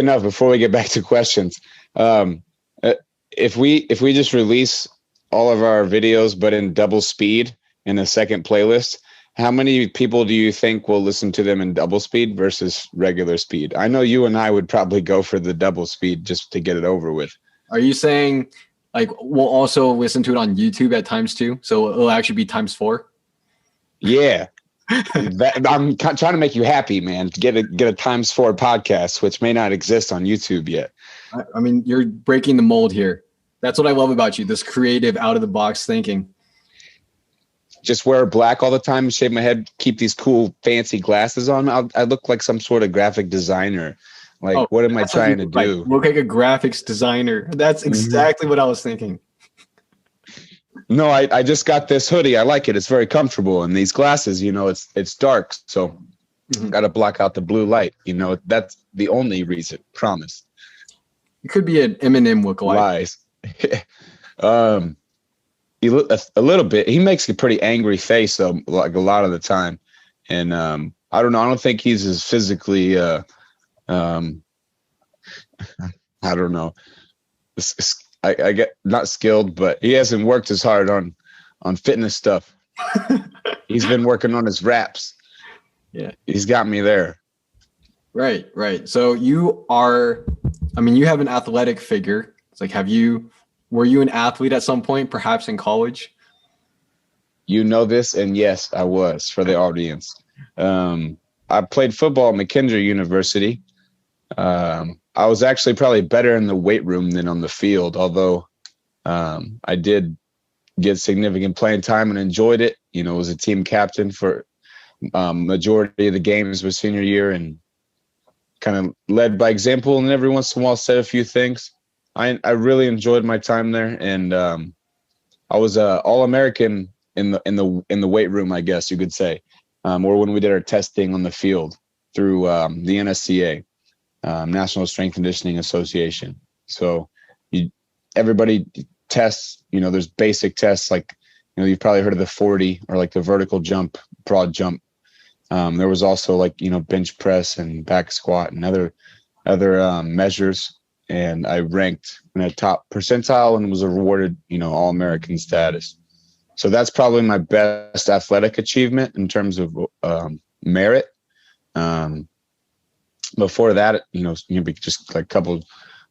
Speaker 2: of, before we get back to questions, if we just release all of our videos but in double speed in a second playlist, how many people do you think will listen to them in double speed versus regular speed? I know you and I would probably go for the double speed just to get it over with.
Speaker 3: Are you saying like we'll also listen to it on YouTube at times too? So it'll actually be times 4?
Speaker 2: Yeah. I'm trying to make you happy, man. Get a times 4 podcast, which may not exist on YouTube yet.
Speaker 3: I mean, you're breaking the mold here. That's what I love about you, this creative, out of the box thinking.
Speaker 2: Just wear black all the time, shave my head, keep these cool fancy glasses on. I look like some sort of graphic designer. Like, what am I trying to do?
Speaker 3: Look like a graphics designer. That's exactly what I was thinking.
Speaker 2: No, I just got this hoodie. I like it. It's very comfortable. And these glasses, it's dark. So got to block out the blue light. That's the only reason. Promise.
Speaker 3: It could be an Eminem lookalike.
Speaker 2: Lies. A little bit. He makes a pretty angry face, though, like a lot of the time. And I don't know. I don't think he's as physically, I don't know. I get not skilled, but he hasn't worked as hard on fitness stuff. He's been working on his raps.
Speaker 3: Yeah.
Speaker 2: He's got me there.
Speaker 3: Right. So you have an athletic figure. It's like, were you an athlete at some point, perhaps in college? You
Speaker 2: know this, and yes, I was, for the audience. I I played football at McKendree University. I was actually probably better in the weight room than on the field, although I did get significant playing time and enjoyed it. Was a team captain for majority of the games was senior year, and kind of led by example, and every once in a while said a few things. I really enjoyed my time there, and I was All-American in the weight room, I guess you could say, or when we did our testing on the field through the NSCA, National Strength Conditioning Association. So everybody tests. There's basic tests like you've probably heard of the 40 or like the vertical jump, broad jump. There was also like bench press and back squat and other measures. And I ranked in a top percentile and was awarded, All-American status. So that's probably my best athletic achievement in terms of merit. Before that, maybe just like a couple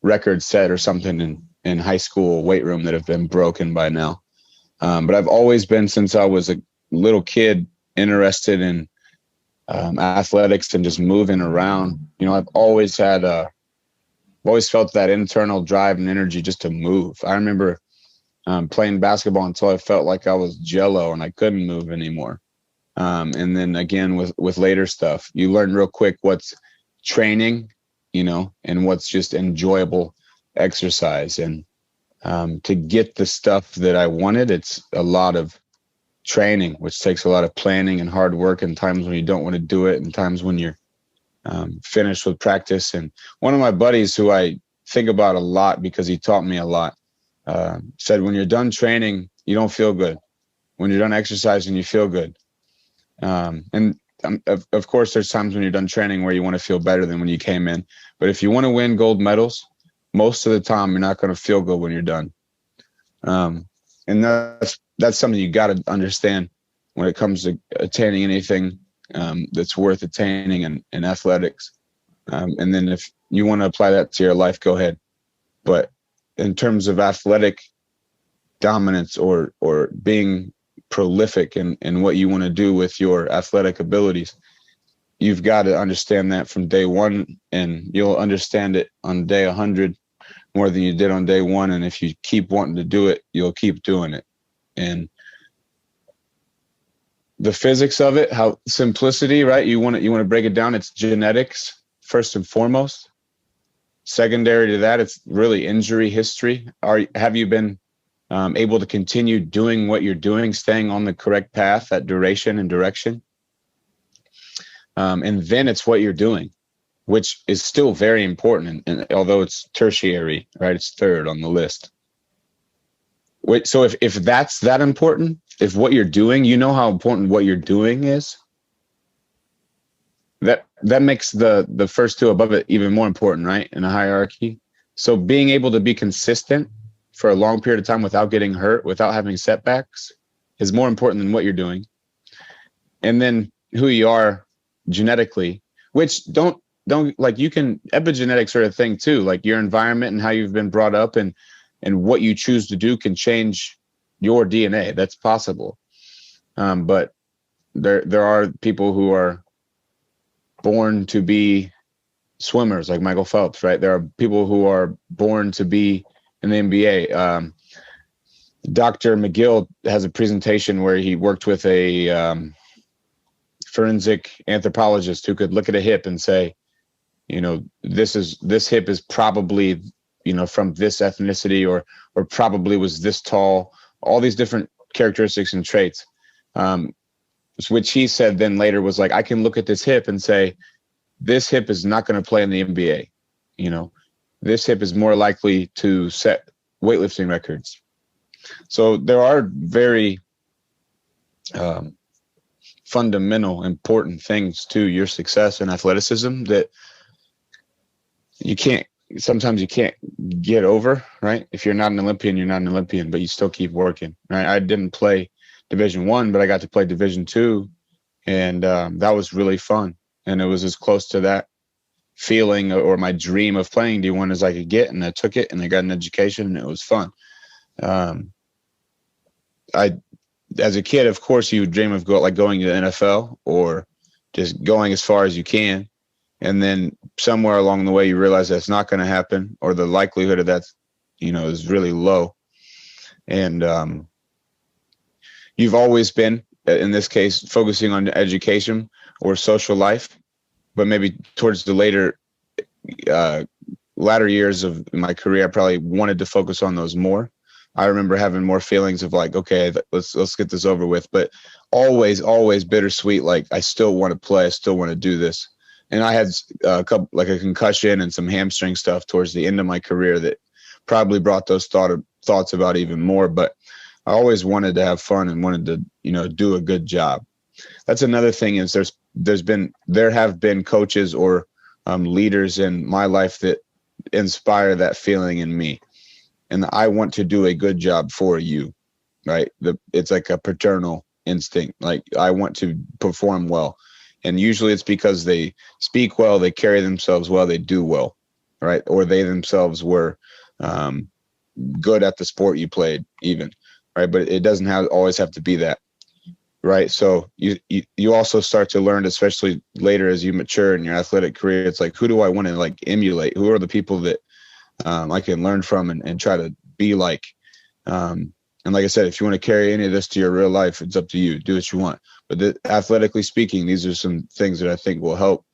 Speaker 2: records set or something in high school weight room that have been broken by now. But I've always been, since I was a little kid, interested in athletics and just moving around. I've always felt that internal drive and energy just to move. I remember playing basketball until I felt like I was jello and I couldn't move anymore. And then again, with later stuff, you learn real quick what's training, and what's just enjoyable exercise. And to get the stuff that I wanted, it's a lot of training, which takes a lot of planning and hard work, and times when you don't want to do it, and times when you're finished with practice. And one of my buddies who I think about a lot because he taught me a lot said, when you're done training, you don't feel good. When you're done exercising, you feel good. And of course, there's times when you're done training where you want to feel better than when you came in. But if you want to win gold medals, most of the time, you're not going to feel good when you're done. And that's something you got to understand when it comes to attaining anything that's worth attaining in athletics. And then if you want to apply that to your life, go ahead. But in terms of athletic dominance or being prolific in what you want to do with your athletic abilities, you've got to understand that from day one, and you'll understand it on day 100 more than you did on day one. And if you keep wanting to do it, you'll keep doing it. And the physics of it, how simplicity, right? You want to break it down. It's genetics first and foremost. Secondary to that, it's really injury history. Have you been able to continue doing what you're doing, staying on the correct path, that duration and direction? And then it's what you're doing, which is still very important. And although it's tertiary, right? It's third on the list. Wait, so if that's that important, if what you're doing, how important what you're doing is, that makes the first two above it even more important, right? In a hierarchy. So being able to be consistent for a long period of time without getting hurt, without having setbacks, is more important than what you're doing. And then who you are genetically, which don't like, you can, epigenetics are a thing too, like your environment and how you've been brought up and what you choose to do can change your DNA. That's possible. But there are people who are born to be swimmers, like Michael Phelps, right? There are people who are born to be in the NBA. Dr. McGill has a presentation where he worked with a forensic anthropologist who could look at a hip and say, this hip is probably, from this ethnicity or probably was this tall, all these different characteristics and traits, which he said then later was like, I can look at this hip and say, this hip is not going to play in the NBA. This hip is more likely to set weightlifting records. So there are very fundamental, important things to your success in athleticism that sometimes you can't get over, right? If you're not an Olympian, you're not an Olympian, but you still keep working, right? I didn't play Division I, but I got to play Division II, and that was really fun. And it was as close to that feeling or my dream of playing D1 as I could get, and I took it and I got an education and it was fun. As a kid, of course, you would dream of going to the NFL or just going as far as you can. And then somewhere along the way, you realize that's not going to happen, or the likelihood of that, is really low. And you've always been, in this case, focusing on education or social life, but maybe towards the latter years of my career, I probably wanted to focus on those more. I remember having more feelings of like, okay, let's get this over with, but always bittersweet. Like, I still want to play. I still want to do this. And I had a concussion and some hamstring stuff towards the end of my career that probably brought those thoughts about even more. But I always wanted to have fun and wanted to, do a good job. That's another thing, is there have been coaches or leaders in my life that inspire that feeling in me. And I want to do a good job for you, right? It's like a paternal instinct. Like, I want to perform well. And usually it's because they speak well, they carry themselves well, they do well, right? Or they themselves were good at the sport you played even, right? But it doesn't always have to be that, right? So you also start to learn, especially later as you mature in your athletic career, it's like, who do I want to like emulate? Who are the people that I can learn from and try to be like? And like I said, if you want to carry any of this to your real life, it's up to you. Do what you want. But athletically speaking, these are some things that I think will help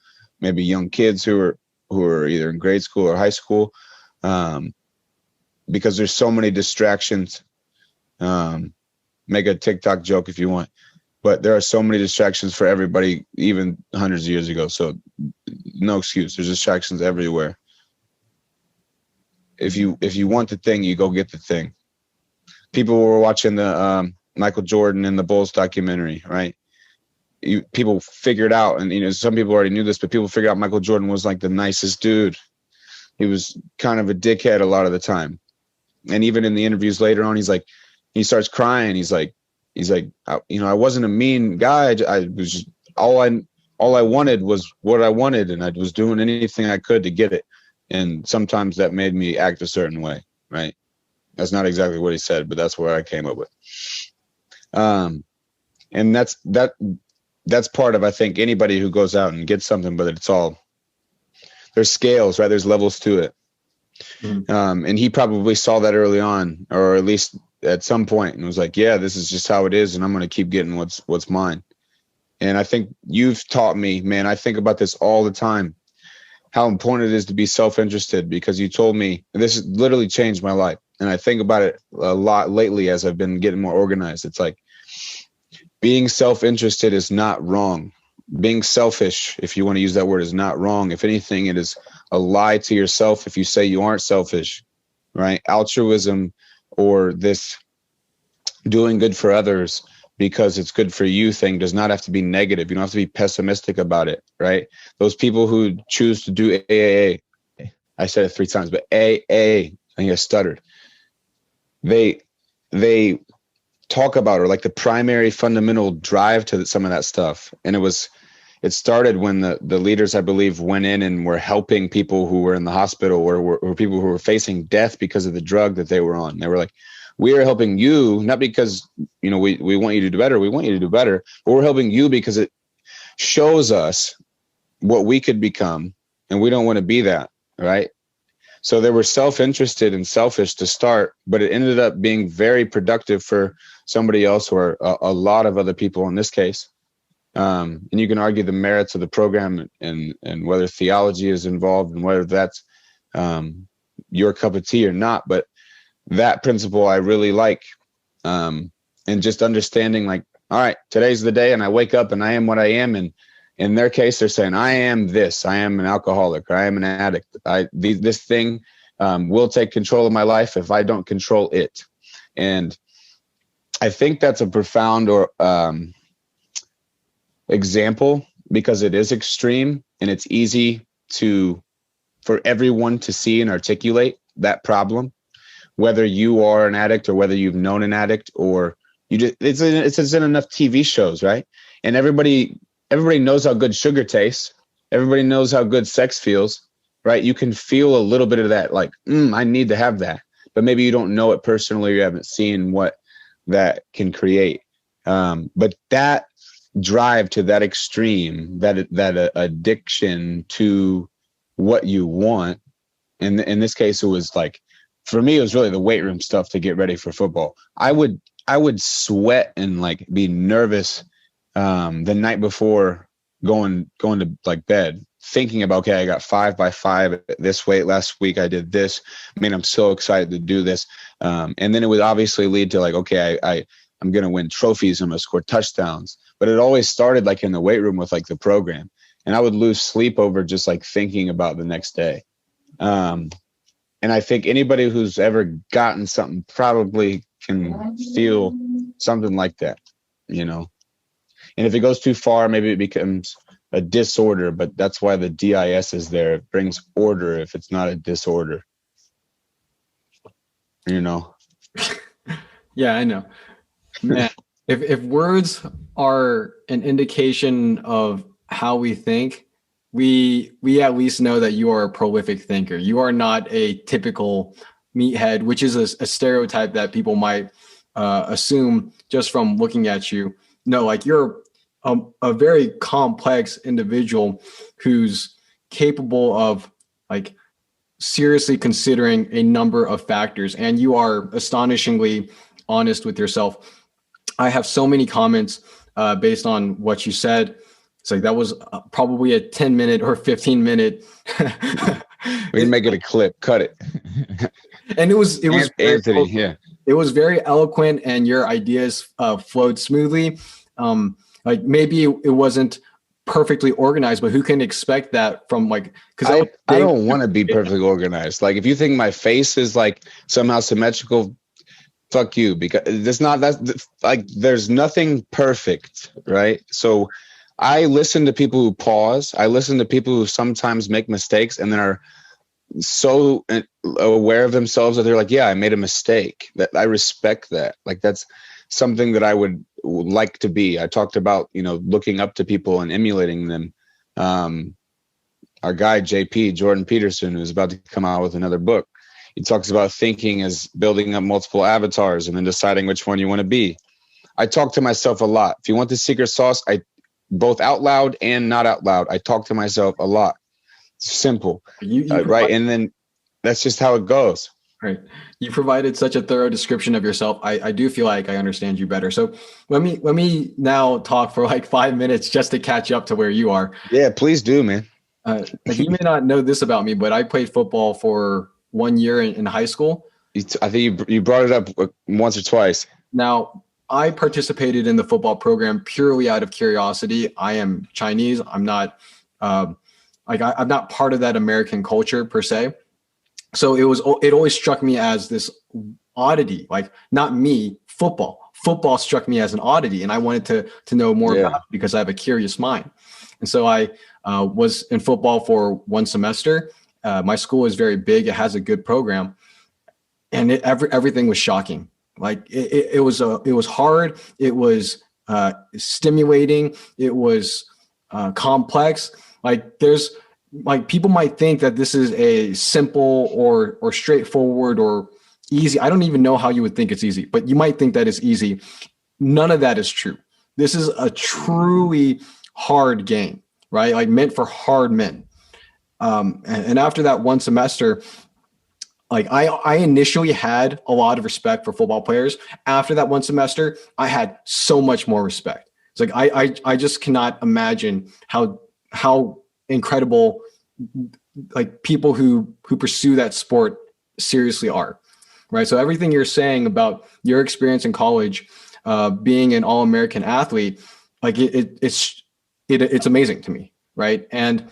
Speaker 2: maybe young kids who are either in grade school or high school, because there's so many distractions. Make a TikTok joke if you want, but there are so many distractions for everybody, even hundreds of years ago. So no excuse. There's distractions everywhere. If you want the thing, you go get the thing. People were watching the Michael Jordan and the Bulls documentary, right? People figured out, and some people already knew this, but people figured out Michael Jordan was like the nicest dude. He was kind of a dickhead a lot of the time. And even in the interviews later on, he starts crying. He's like, I wasn't a mean guy. I was just, all I wanted was what I wanted, and I was doing anything I could to get it. And sometimes that made me act a certain way, right? That's not exactly what he said, but that's what I came up with. And that's part of, I think, anybody who goes out and gets something, but there's scales, right? There's levels to it. Mm-hmm. And he probably saw that early on, or at least at some point, and was like, yeah, this is just how it is, and I'm going to keep getting what's mine. And I think you've taught me, man, I think about this all the time, how important it is to be self-interested, because you told me, this has literally changed my life. And I think about it a lot lately as I've been getting more organized. It's like, being self-interested is not wrong. Being selfish, if you want to use that word, is not wrong. If anything, it is a lie to yourself if you say you aren't selfish, right? Altruism, or this doing good for others because it's good for you thing, does not have to be negative. You don't have to be pessimistic about it, right? Those people who choose to do AAA, I said it 3 times, but AA, I think I stuttered. They talk about, or like the primary fundamental drive to some of that stuff. And it started when the leaders, I believe, went in and were helping people who were in the hospital, or people who were facing death because of the drug that they were on. They were like, we are helping you, not because, we want you to do better. We want you to do better, but we're helping you because it shows us what we could become, and we don't want to be that, right? So they were self-interested and selfish to start, but it ended up being very productive for somebody else, or a lot of other people in this case. And you can argue the merits of the program and whether theology is involved and whether that's your cup of tea or not. But that principle I really like, and just understanding, like, all right, today's the day, and I wake up and I am what I am. And in their case, they're saying, I am this. I am an alcoholic, or I am an addict. This thing will take control of my life if I don't control it. And I think that's a profound example, because it is extreme, and it's easy for everyone to see and articulate that problem, whether you are an addict or whether you've known an addict, or it's in enough TV shows, right? And everybody knows how good sugar tastes. Everybody knows how good sex feels, right? You can feel a little bit of that, like, I need to have that, but maybe you don't know it personally, or you haven't seen what that can create. But that drive to that extreme, that addiction to what you want. And in this case, it was like, for me, it was really the weight room stuff to get ready for football. I would sweat and like be nervous the night before going to like bed, thinking about, okay, I got 5x5 at this weight. Last week I did this. I mean, I'm so excited to do this. And then it would obviously lead to like, okay, I'm going to win trophies. I'm going to score touchdowns. But it always started like in the weight room with like the program. And I would lose sleep over just like thinking about the next day. And I think anybody who's ever gotten something probably can feel something like that, you know. And if it goes too far, maybe it becomes a disorder, but that's why the DIS is there. It brings order if it's not a disorder, you know.
Speaker 3: Yeah, I know. Man, if words are an indication of how we think, we at least know that you are a prolific thinker. You are not a typical meathead, which is a stereotype that people might assume just from looking at you. No, like you're a very complex individual who's capable of like seriously considering a number of factors, and you are astonishingly honest with yourself. I have so many comments based on what you said. It's like that was probably a 10-minute or 15-minute.
Speaker 2: We can make it a clip, cut it.
Speaker 3: And it was
Speaker 2: Anthony, yeah.
Speaker 3: It was very eloquent, and your ideas flowed smoothly. Like maybe it wasn't perfectly organized, but who can expect that from like? Because
Speaker 2: I don't want to be perfectly organized. Like if you think my face is like somehow symmetrical, fuck you, because it's not. That's like there's nothing perfect, right? So I listen to people who pause. I listen to people who sometimes make mistakes and then are so aware of themselves that they're like, yeah, I made a mistake. That I respect that. Like that's something that I would like to be. I talked about, you know, looking up to people and emulating them. Our guy, JP, Jordan Peterson, who's about to come out with another book, he talks about thinking as building up multiple avatars and then deciding which one you want to be. I talk to myself a lot. If you want the secret sauce, I both out loud and not out loud, I talk to myself a lot. It's simple, right? And then that's just how it goes.
Speaker 3: Right. You provided such a thorough description of yourself. I do feel like I understand you better. So let me now talk for like 5 minutes just to catch up to where you are.
Speaker 2: Yeah, please do, man.
Speaker 3: You may not know this about me, but I played football for 1 year in high school.
Speaker 2: I think you brought it up once or twice.
Speaker 3: Now, I participated in the football program purely out of curiosity. I am Chinese. I'm not I'm not part of that American culture per se. So it always struck me as this oddity, like not me, football. Football struck me as an oddity, and I wanted to know more about it because I have a curious mind. And so I was in football for 1 semester. My school is very big; it has a good program, and everything was shocking. Like it was hard. It was stimulating. It was complex. Like there's. Like people might think that this is a simple or straightforward or easy. I don't even know how you would think it's easy, but you might think that it's easy. None of that is true. This is a truly hard game, right? Like meant for hard men. And after that 1 semester, like I initially had a lot of respect for football players. After that 1 semester, I had so much more respect. It's like I just cannot imagine how incredible like people who pursue that sport seriously are, right? So everything you're saying about your experience in college, being an all-American athlete, like it's amazing to me, right? And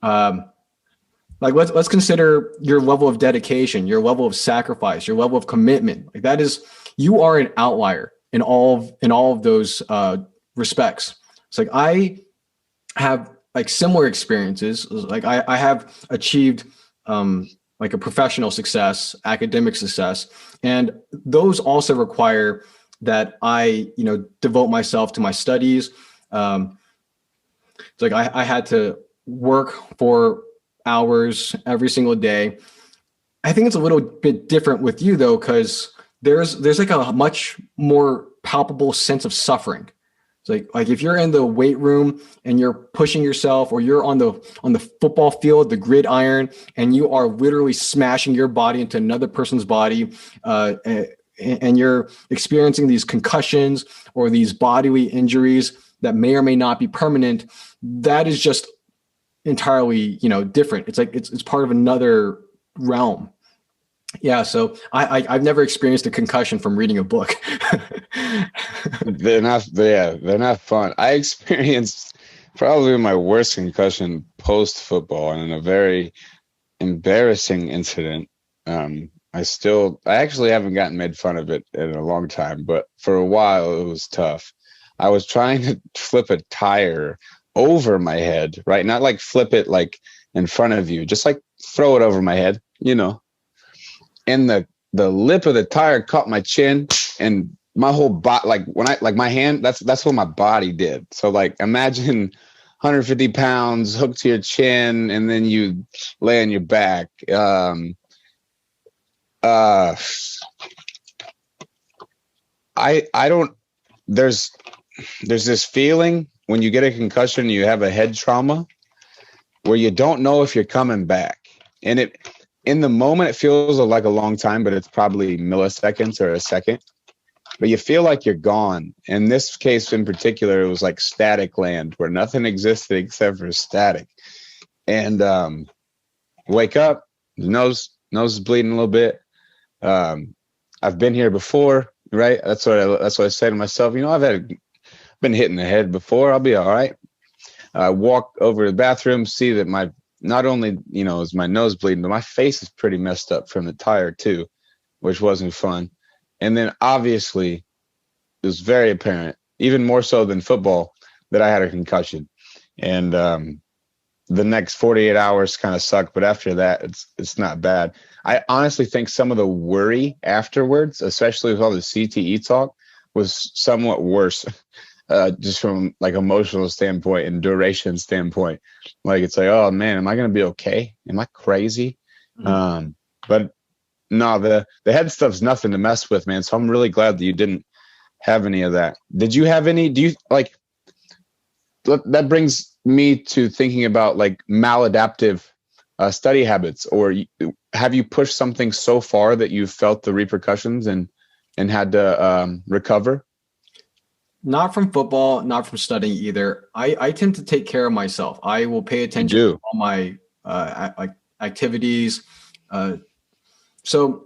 Speaker 3: like let's consider your level of dedication, your level of sacrifice, your level of commitment. Like that is, you are an outlier in all of those respects. It's like I have like similar experiences. Like I have achieved like a professional success, academic success, and those also require that I, devote myself to my studies. It's like I had to work for hours every single day. I think it's a little bit different with you though, because there's like a much more palpable sense of suffering. It's like if you're in the weight room and you're pushing yourself, or you're on the football field, the gridiron, and you are literally smashing your body into another person's body, and you're experiencing these concussions or these bodily injuries that may or may not be permanent, that is just entirely, different. It's like it's part of another realm. Yeah, so I've never experienced a concussion from reading a book.
Speaker 2: They're not fun. I experienced probably my worst concussion post football, and in a very embarrassing incident. I actually haven't gotten made fun of it in a long time, but for a while it was tough. I was trying to flip a tire over my head, right? Not like flip it like in front of you, just like throw it over my head, and the lip of the tire caught my chin, and my whole body, my hand, that's what my body did. So like imagine 150 pounds hooked to your chin, and then you lay on your back. There's this feeling when you get a concussion and you have a head trauma where you don't know if you're coming back. And in the moment, it feels like a long time, but it's probably milliseconds or a second. But you feel like you're gone. In this case in particular, it was like static land where nothing existed except for static. And wake up, nose is bleeding a little bit. I've been here before, right? That's what I say to myself. I've been hit in the head before. I'll be all right. I walk over to the bathroom, see that not only is my nose bleeding, but my face is pretty messed up from the tire too, which wasn't fun. And then obviously it was very apparent, even more so than football, that I had a concussion. And the next 48 hours kind of sucked, but after that, it's not bad. I honestly think some of the worry afterwards, especially with all the CTE talk, was somewhat worse, just from like emotional standpoint and duration standpoint. Like it's like, oh man, am I going to be okay? Am I crazy? Mm-hmm. But no, the head stuff's nothing to mess with, man. So I'm really glad that you didn't have any of that. Did you have any? Do you like? That brings me to thinking about like maladaptive study habits, or have you pushed something so far that you felt the repercussions and had to recover?
Speaker 3: Not from football, not from studying either. I tend to take care of myself. I will pay attention to all my activities. So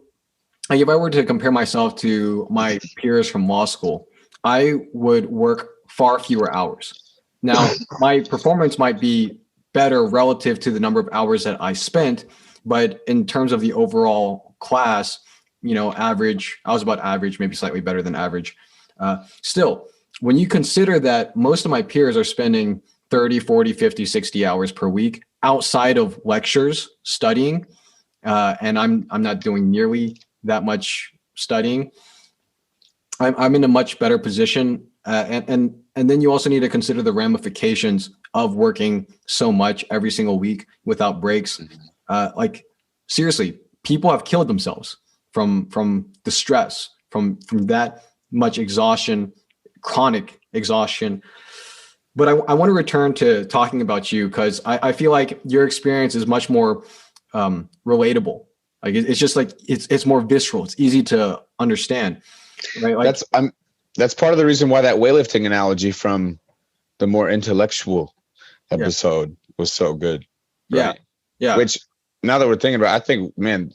Speaker 3: like if I were to compare myself to my peers from law school, I would work far fewer hours. Now, my performance might be better relative to the number of hours that I spent, but in terms of the overall class, average, I was about average, maybe slightly better than average. Still, when you consider that most of my peers are spending 30, 40, 50, 60 hours per week outside of lectures studying, and I'm not doing nearly that much studying, I'm in a much better position. And then you also need to consider the ramifications of working so much every single week without breaks. Like seriously, people have killed themselves from the stress, from that much exhaustion, chronic exhaustion. But I want to return to talking about you, because I feel like your experience is much more relatable. Like it's just like it's more visceral. It's easy to understand. Right? Like,
Speaker 2: that's part of the reason why that weightlifting analogy from the more intellectual episode was so good. Right? Yeah. Which now that we're thinking about it, I think, man,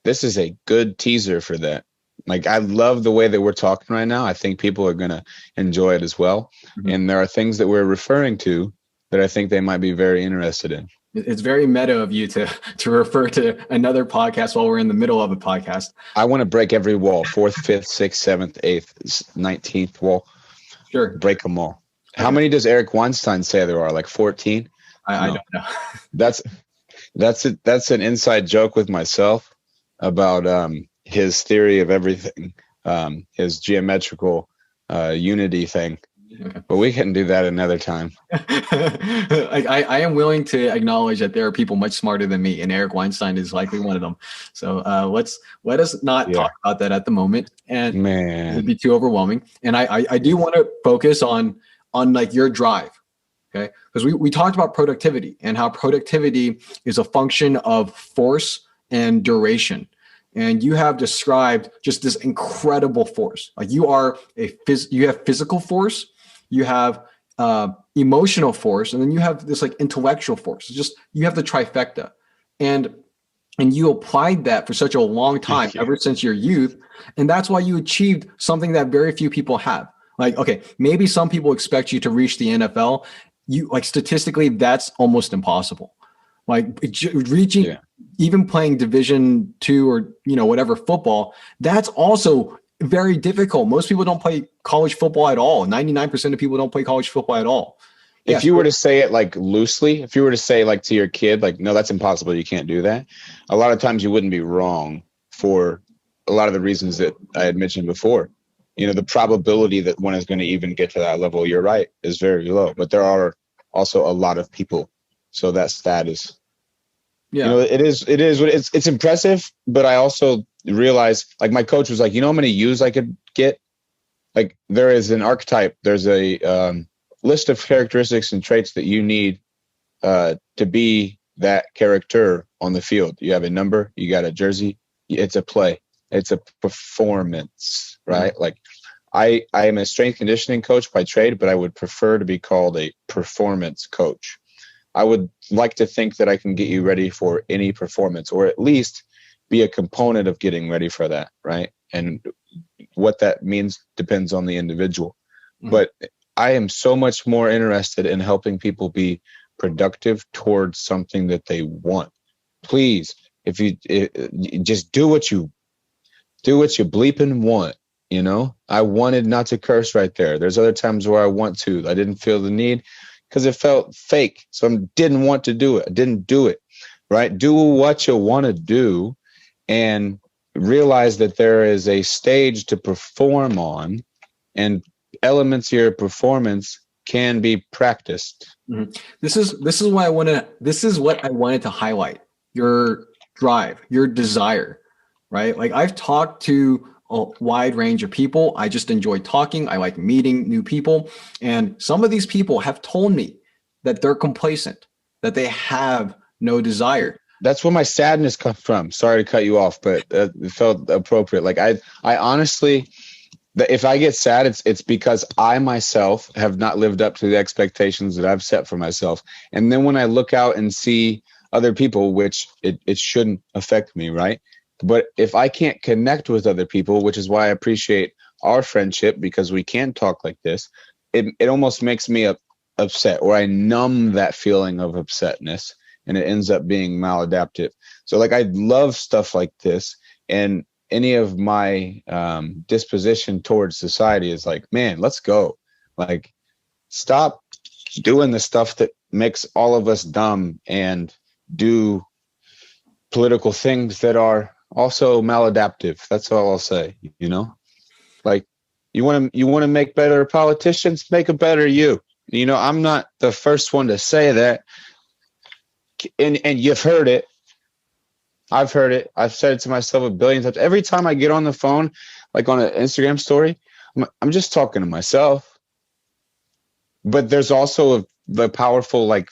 Speaker 2: this is a good teaser for that. Like, I love the way that we're talking right now. I think people are going to enjoy it as well. Mm-hmm. And there are things that we're referring to that I think they might be very interested in.
Speaker 3: It's very meta of you to refer to another podcast while we're in the middle of a podcast.
Speaker 2: I want to break every wall, 4th, 5th, 6th, 7th, 8th, 19th wall.
Speaker 3: Sure.
Speaker 2: Break them all. Okay. How many does Eric Weinstein say there are? Like 14?
Speaker 3: I don't know.
Speaker 2: That's an inside joke with myself about his theory of everything, his geometrical unity thing. Okay. But we can do that another time.
Speaker 3: I am willing to acknowledge that there are people much smarter than me, and Eric Weinstein is likely one of them. So let us not talk about that at the moment, and it'd be too overwhelming. And I do want to focus on on like your drive. Okay. Because we talked about productivity and how productivity is a function of force and duration. And you have described just this incredible force. Like you have physical force, you have emotional force, and then you have this like intellectual force. It's just, you have the trifecta. And you applied that for such a long time, ever since your youth. And that's why you achieved something that very few people have. Like, okay, maybe some people expect you to reach the NFL. You like statistically, that's almost impossible. Like reaching, even playing Division II or, whatever football, that's also very difficult. Most people don't play college football at all. 99% of people don't play college football at all.
Speaker 2: If you were to say it like loosely, if you were to say like to your kid, like, no, that's impossible, you can't do that, a lot of times you wouldn't be wrong for a lot of the reasons that I had mentioned before. The probability that one is going to even get to that level, you're right, is very low. But there are also a lot of people. So that stat is, it's impressive. But I also realize, like my coach was like, how many U's I could get? Like there is an archetype. There's a list of characteristics and traits that you need to be that character on the field. You have a number, you got a jersey, it's a play, it's a performance, right? Mm-hmm. Like I am a strength conditioning coach by trade, but I would prefer to be called a performance coach. I would like to think that I can get you ready for any performance, or at least be a component of getting ready for that, right? And what that means depends on the individual. Mm-hmm. But I am so much more interested in helping people be productive towards something that they want. Please, if you just do what you bleeping want, I wanted not to curse right there. There's other times where I want to. I didn't feel the need because it felt fake. So I didn't want to do it. I didn't do it, right? Do what you want to do and realize that there is a stage to perform on, and elements of your performance can be practiced.
Speaker 3: Mm-hmm. This is what I wanted to highlight. Your drive, your desire, right? Like I've talked to a wide range of people. I just enjoy talking. I like meeting new people. And some of these people have told me that they're complacent, that they have no desire.
Speaker 2: That's where my sadness comes from. Sorry to cut you off, but it felt appropriate. Like I honestly, if I get sad, it's because I myself have not lived up to the expectations that I've set for myself. And then when I look out and see other people, which it shouldn't affect me, right? But if I can't connect with other people, which is why I appreciate our friendship, because we can talk like this, it almost makes me upset, or I numb that feeling of upsetness, and it ends up being maladaptive. So like I love stuff like this, and any of my disposition towards society is like, man, let's go. Like, stop doing the stuff that makes all of us dumb and do political things that are also maladaptive. That's all I'll say. Like you want to make better politicians, make a better you. I'm not the first one to say that, and you've heard it. I've heard it. I've said it to myself a billion times. Every time I get on the phone, like on an Instagram story, I'm just talking to myself. But there's also the powerful, like,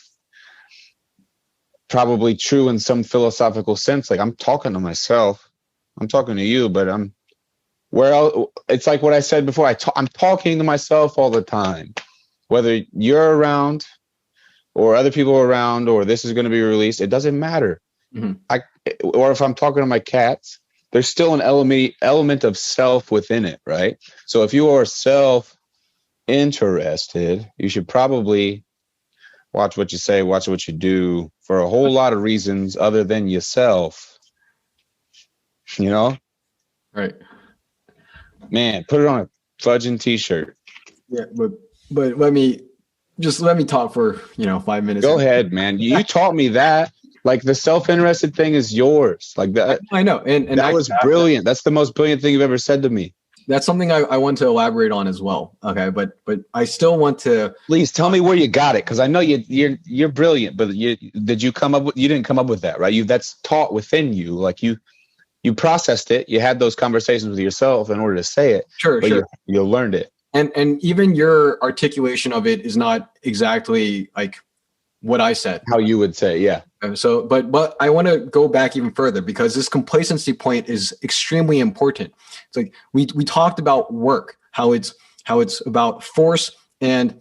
Speaker 2: probably true in some philosophical sense. Like I'm talking to myself. I'm talking to you, but it's like what I said before. I'm talking to myself all the time, whether you're around or other people are around, or this is going to be released. It doesn't matter. Mm-hmm. Or if I'm talking to my cats, there's still an element of self within it, right? So if you are self-interested, you should probably watch what you say, watch what you do, for a whole lot of reasons other than yourself.
Speaker 3: Right?
Speaker 2: Man, put it on a fudging t-shirt.
Speaker 3: Yeah, but let me talk for 5 minutes.
Speaker 2: Go ahead, man. You taught me that. Like the self-interested thing is yours. Like that.
Speaker 3: I know. And
Speaker 2: that was brilliant. That's the most brilliant thing you've ever said to me.
Speaker 3: That's something I want to elaborate on as well. Okay. But I still want to.
Speaker 2: Please tell me where you got it. Cause I know you're brilliant, but you didn't come up with that, right? That's taught within you. Like you processed it. You had those conversations with yourself in order to say it.
Speaker 3: Sure.
Speaker 2: You learned it.
Speaker 3: And even your articulation of it is not exactly like what I said.
Speaker 2: How you would say, yeah.
Speaker 3: So, but I want to go back even further because this complacency point is extremely important. It's like we talked about work, how it's about force and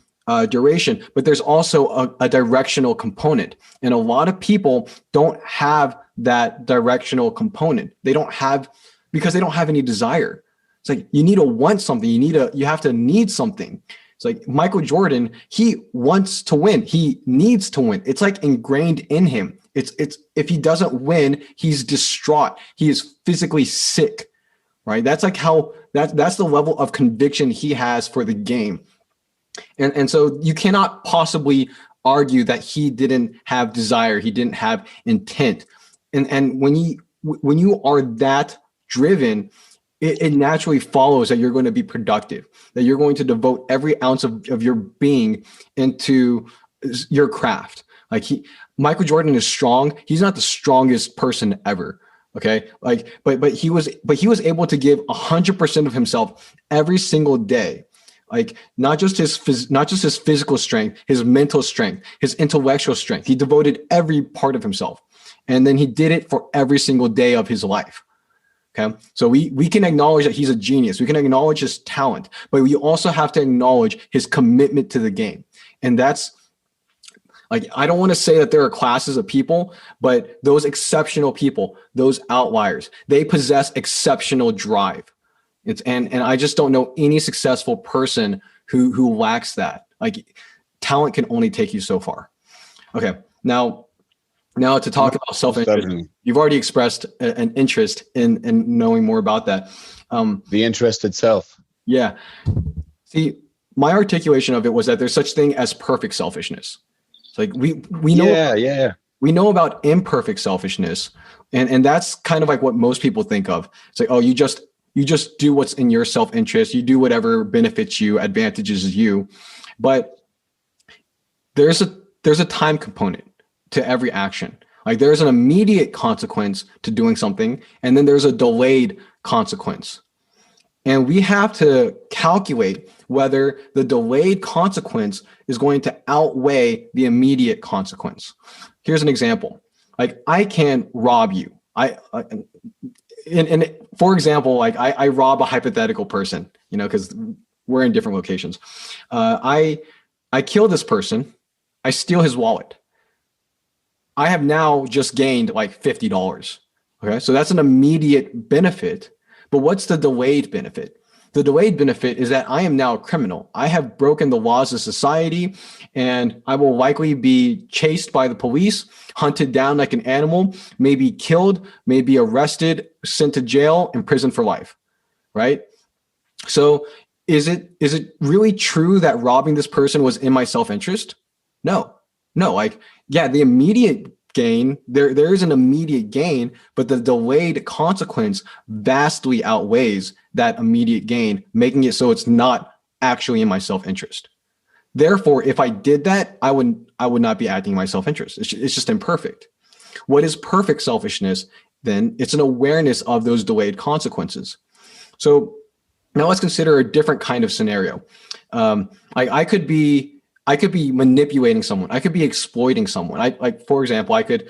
Speaker 3: duration, but there's also a directional component, and a lot of people don't have that directional component. They don't have, because they don't have any desire. It's like you need to want something. You have to need something. It's like Michael Jordan, he wants to win. He needs to win. It's like ingrained in him. It's if he doesn't win, he's distraught. He is physically sick, right? That's like how that's the level of conviction he has for the game. And so you cannot possibly argue that he didn't have desire. He didn't have intent. And when you are that driven, it naturally follows that you're going to be productive, that you're going to devote every ounce of your being into your craft. Like Michael Jordan is strong. He's not the strongest person ever. Okay. Like, but he was able to give 100% of himself every single day. Like not just his physical strength, his mental strength, his intellectual strength. He devoted every part of himself. And then he did it for every single day of his life. Okay. So we can acknowledge that he's a genius. We can acknowledge his talent, but we also have to acknowledge his commitment to the game. And that's like, I don't want to say that there are classes of people, but those exceptional people, those outliers, they possess exceptional drive. And I just don't know any successful person who lacks that. Like talent can only take you so far. Okay. Now to talk about self-interest, you've already expressed an interest in knowing more about that.
Speaker 2: The interest itself.
Speaker 3: Yeah. See, my articulation of it was that there's such thing as perfect selfishness. It's like we know, we know about imperfect selfishness, and that's kind of like what most people think of. It's like, oh, you just do what's in your self-interest. You do whatever benefits you, advantages you. But there's a time component to every action. Like there's an immediate consequence to doing something, and then there's a delayed consequence. And we have to calculate whether the delayed consequence is going to outweigh the immediate consequence. Here's an example. Like I can rob you. For example, like I rob a hypothetical person, because we're in different locations. I kill this person. I steal his wallet. I have now just gained like $50. Okay. So that's an immediate benefit, but what's the delayed benefit? The delayed benefit is that I am now a criminal. I have broken the laws of society, and I will likely be chased by the police, hunted down like an animal, maybe killed, maybe arrested, sent to jail, imprisoned for life. Right. So is it really true that robbing this person was in my self-interest? No. Like, yeah, the immediate gain, there is an immediate gain, but the delayed consequence vastly outweighs that immediate gain, making it so it's not actually in my self-interest. Therefore, if I did that, I would not be acting in my self-interest. It's just imperfect. What is perfect selfishness? Then it's an awareness of those delayed consequences. So now let's consider a different kind of scenario. I could be manipulating someone. I could be exploiting someone. For example, I could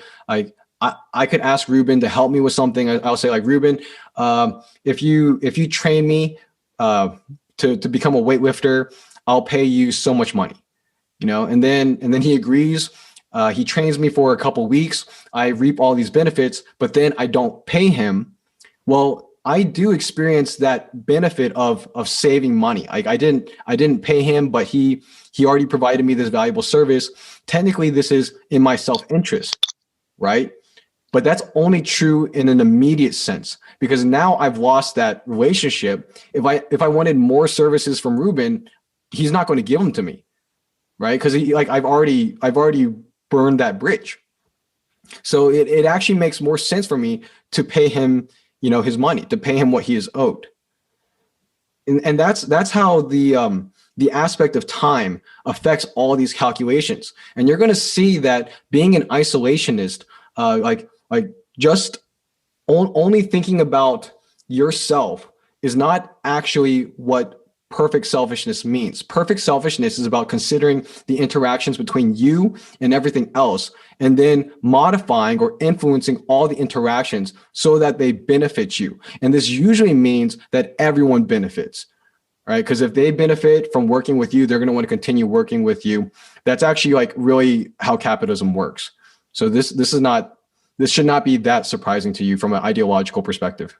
Speaker 3: ask Reuben to help me with something. I'll say like, Reuben, if you train me to become a weightlifter, I'll pay you so much money, and then he agrees. He trains me for a couple of weeks. I reap all these benefits, but then I don't pay him. Well, I do experience that benefit of saving money. Like I didn't pay him, but he already provided me this valuable service. Technically, this is in my self-interest, right? But that's only true in an immediate sense, because now I've lost that relationship. If I wanted more services from Reuben, he's not going to give them to me, right? Because I've already burned that bridge. So it actually makes more sense for me to pay him, his money, to pay him what he is owed. And that's how the aspect of time affects all these calculations. And you're going to see that being an isolationist, just only thinking about yourself is not actually what perfect selfishness means. Perfect selfishness is about considering the interactions between you and everything else, and then modifying or influencing all the interactions so that they benefit you. And this usually means that everyone benefits, right? Because if they benefit from working with you, they're going to want to continue working with you. That's actually like really how capitalism works. So this should not be that surprising to you from an ideological perspective.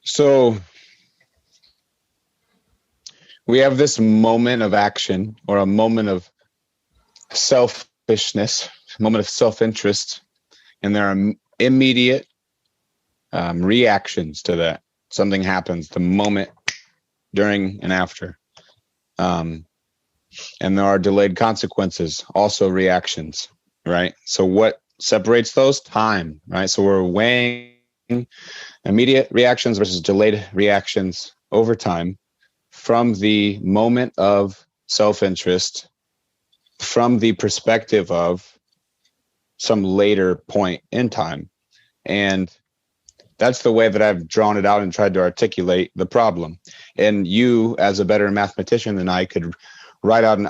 Speaker 2: So we have this moment of action, or a moment of selfishness, a moment of self-interest, and there are immediate reactions to that. Something happens the moment, during, and after. And there are delayed consequences, also reactions, right? So what separates those? Time, right? So we're weighing immediate reactions versus delayed reactions over time, from the moment of self-interest, from the perspective of some later point in time. And that's the way that I've drawn it out and tried to articulate the problem. And you, as a better mathematician than I, could write out an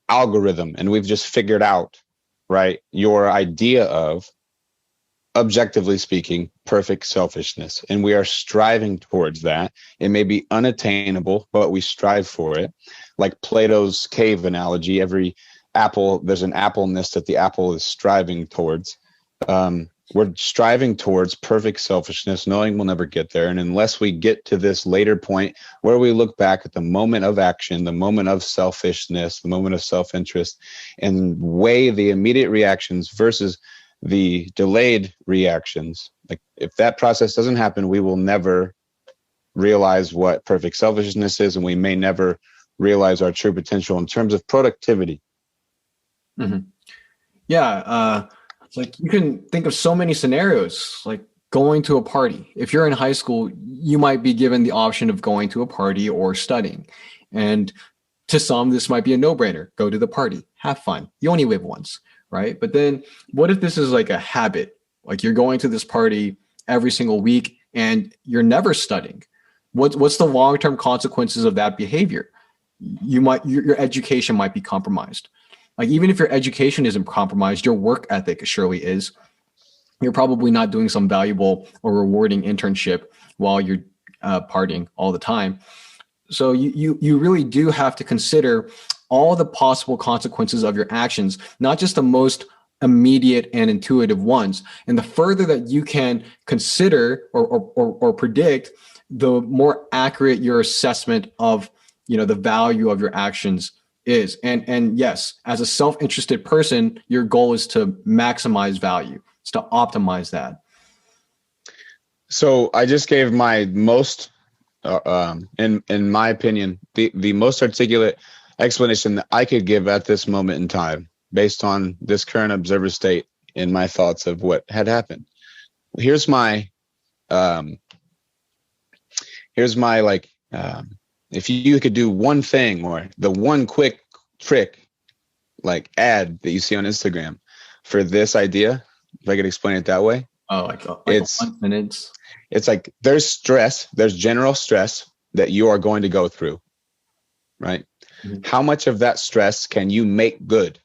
Speaker 2: algorithm, and we've just figured out, right, your idea of, objectively speaking, perfect selfishness. And we are striving towards that. It may be unattainable, but we strive for it. Like Plato's cave analogy, every apple, there's an appleness that the apple is striving towards. We're striving towards perfect selfishness, knowing we'll never get there. And unless we get to this later point where we look back at the moment of action, the moment of selfishness, the moment of self-interest, and weigh the immediate reactions versus the delayed reactions, like if that process doesn't happen, we will never realize what perfect selfishness is, and we may never realize our true potential in terms of productivity.
Speaker 3: Mm-hmm. Yeah. It's like you can think of so many scenarios, like going to a party. If you're in high school, you might be given the option of going to a party or studying. And to some, this might be a no-brainer. Go to the party, have fun. You only live once, right? But then what if this is like a habit? Like you're going to this party every single week and you're never studying. What's the long-term consequences of that behavior? Your education might be compromised. Like even if your education isn't compromised, your work ethic surely is. You're probably not doing some valuable or rewarding internship while you're partying all the time. So you really do have to consider all the possible consequences of your actions, not just the most immediate and intuitive ones. And the further that you can consider or predict, the more accurate your assessment of, the value of your actions is. And yes, as a self-interested person, your goal is to maximize value. It's to optimize that.
Speaker 2: So I just gave my most, in my opinion, the most articulate explanation that I could give at this moment in time, based on this current observer state and my thoughts of what had happened. Here's my if you could do one thing, or the one quick trick, like ad that you see on Instagram for this idea, if I could explain it that way.
Speaker 3: Oh, like it's 1 minute.
Speaker 2: It's like there's stress, there's general stress that you are going to go through, right? Mm-hmm. How much of that stress can you make good?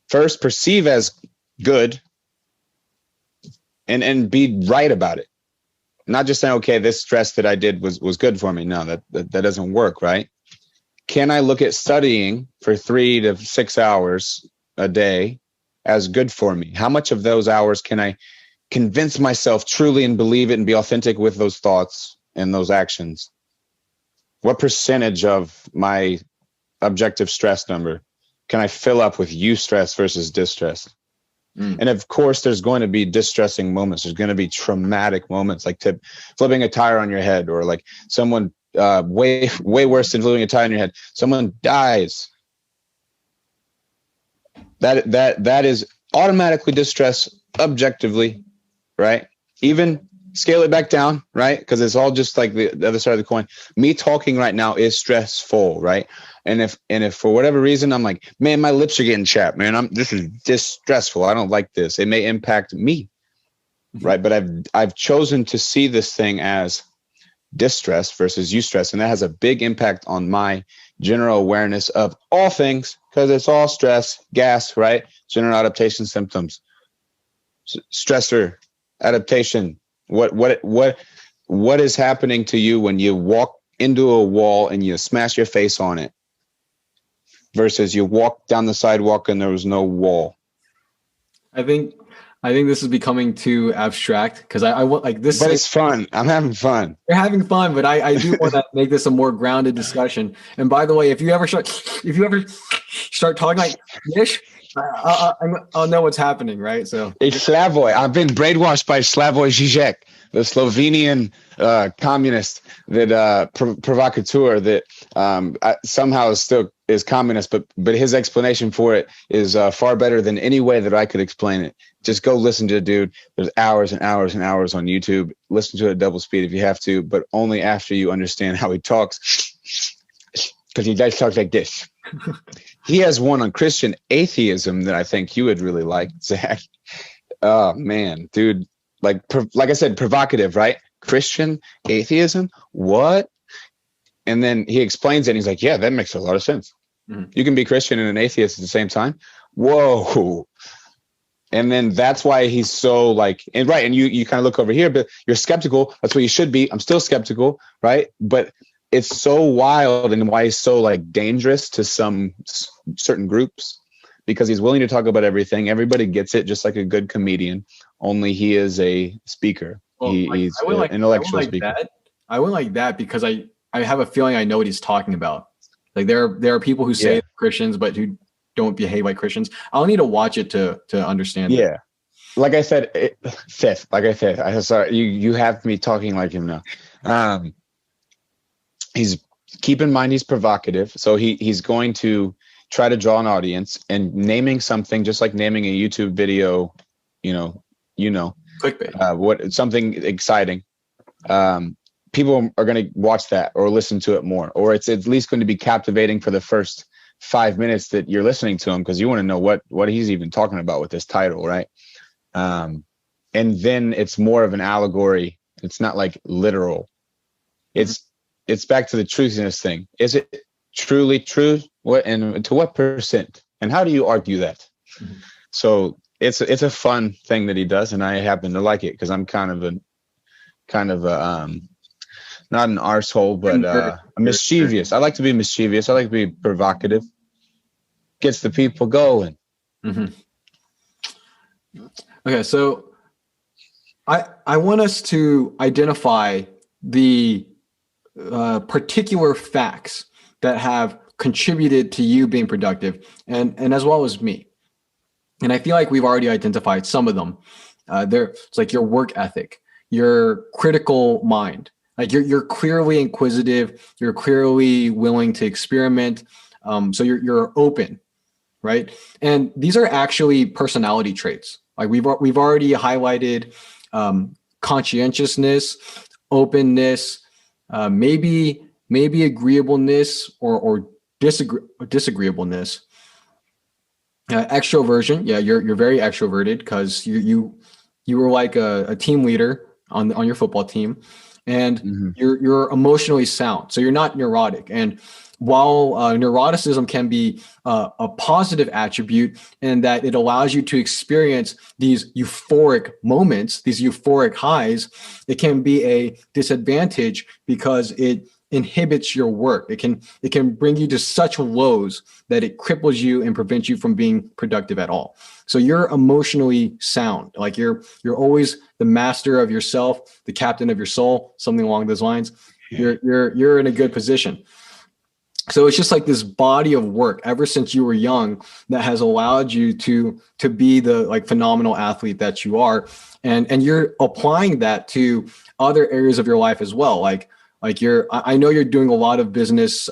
Speaker 2: First, perceive as good and be right about it. Not just saying, okay, this stress that I did was good for me. No, that doesn't work, right? Can I look at studying for 3 to 6 hours a day as good for me? How much of those hours can I convince myself truly and believe it and be authentic with those thoughts and those actions? What percentage of my objective stress number can I fill up with eustress versus distress? And of course, there's going to be distressing moments. There's going to be traumatic moments, like flipping a tire on your head, or like someone way worse than flipping a tire on your head. Someone dies. That is automatically distress objectively, right? Even scale it back down, right? Because it's all just like the other side of the coin. Me talking right now is stressful, right? And if for whatever reason I'm like, man, my lips are getting chapped, man, this is distressful. I don't like this. It may impact me, right? But I've chosen to see this thing as distress versus eustress. And that has a big impact on my general awareness of all things, because it's all stress, gas, right? General adaptation symptoms, stressor, adaptation. What is happening to you when you walk into a wall and you smash your face on it versus you walk down the sidewalk and there was no wall?
Speaker 3: I think this is becoming too abstract, because I want like this.
Speaker 2: But it's fun. I'm having fun.
Speaker 3: You're having fun, but I do want to make this a more grounded discussion. And by the way, if you ever start talking like this, I'll know what's happening, right? So
Speaker 2: it's Slavoj. I've been brainwashed by Slavoj Žižek, the Slovenian communist that provocateur that somehow is communist, but his explanation for it is far better than any way that I could explain it. Just go listen to the dude. There's hours and hours and hours on YouTube. Listen to it at double speed if you have to, but only after you understand how he talks, because he does talk like this. He has one on Christian atheism that I think you would really like, Zach. Oh man, dude. Like I said, provocative, right? Christian atheism? What? And then he explains it and he's like, yeah, that makes a lot of sense. Mm-hmm. You can be Christian and an atheist at the same time. Whoa. And then that's why he's so like, and right. And you kind of look over here, but you're skeptical. That's what you should be. I'm still skeptical. Right. But it's so wild, and why he's so like dangerous to some certain groups, because he's willing to talk about everything. Everybody gets it, just like a good comedian, only he is a speaker. Well, he's an intellectual speaker.
Speaker 3: I wouldn't like that, because I have a feeling I know what he's talking about. Like there are people who say Christians, but who don't behave like Christians. I'll need to watch it to understand.
Speaker 2: Yeah. It. Like I said, sorry, you have me talking like him now. Keep in mind he's provocative, so he's going to try to draw an audience, and naming something just like naming a YouTube video,
Speaker 3: clickbait,
Speaker 2: something exciting. People are going to watch that or listen to it more, or it's at least going to be captivating for the first 5 minutes that you're listening to him, because you want to know what he's even talking about with this title, right? And then it's more of an allegory. It's not like literal. It's back to the truthiness thing. Is it truly true? What, and to what percent? And how do you argue that? Mm-hmm. So it's a fun thing that he does, and I happen to like it because I'm kind of a not an arsehole, but mischievous. I like to be mischievous. I like to be provocative. Gets the people going.
Speaker 3: Mm-hmm. Okay, so I want us to identify the particular facts that have contributed to you being productive, and as well as me. And I feel like we've already identified some of them. It's like your work ethic, your critical mind. Like you're clearly inquisitive. You're clearly willing to experiment. So you're open, right? And these are actually personality traits. Like we've already highlighted conscientiousness, openness, maybe agreeableness or disagreeableness. Extroversion, yeah, you're very extroverted because you were like a team leader on your football team, and mm-hmm. you're emotionally sound, so you're not neurotic. And while neuroticism can be a positive attribute in that it allows you to experience these euphoric moments, these euphoric highs, it can be a disadvantage because it inhibits your work. It can bring you to such lows that it cripples you and prevents you from being productive at all. So you're emotionally sound, like you're always the master of yourself, the captain of your soul, something along those lines. Yeah. You're in a good position. So it's just like this body of work ever since you were young that has allowed you to be the like phenomenal athlete that you are, and you're applying that to other areas of your life as well. Like I know you're doing a lot of business.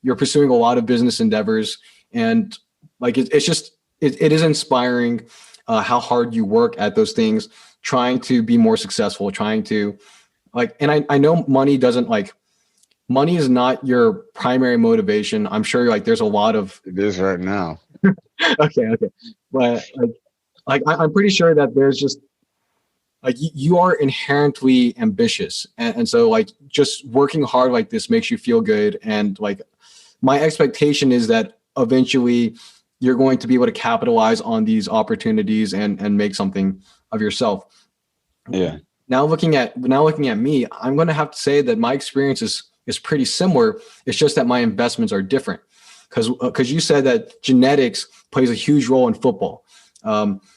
Speaker 3: You're pursuing a lot of business endeavors, and like it is inspiring how hard you work at those things, trying to be more successful, trying to like. And I know money is not your primary motivation. I'm sure there's a lot of
Speaker 2: it is right now.
Speaker 3: Okay, but like I'm pretty sure that there's just like you are inherently ambitious. And so like just working hard like this makes you feel good. And like my expectation is that eventually you're going to be able to capitalize on these opportunities and make something of yourself.
Speaker 2: Yeah.
Speaker 3: Now looking at me, I'm going to have to say that my experience is pretty similar. It's just that my investments are different, because you said that genetics plays a huge role in football,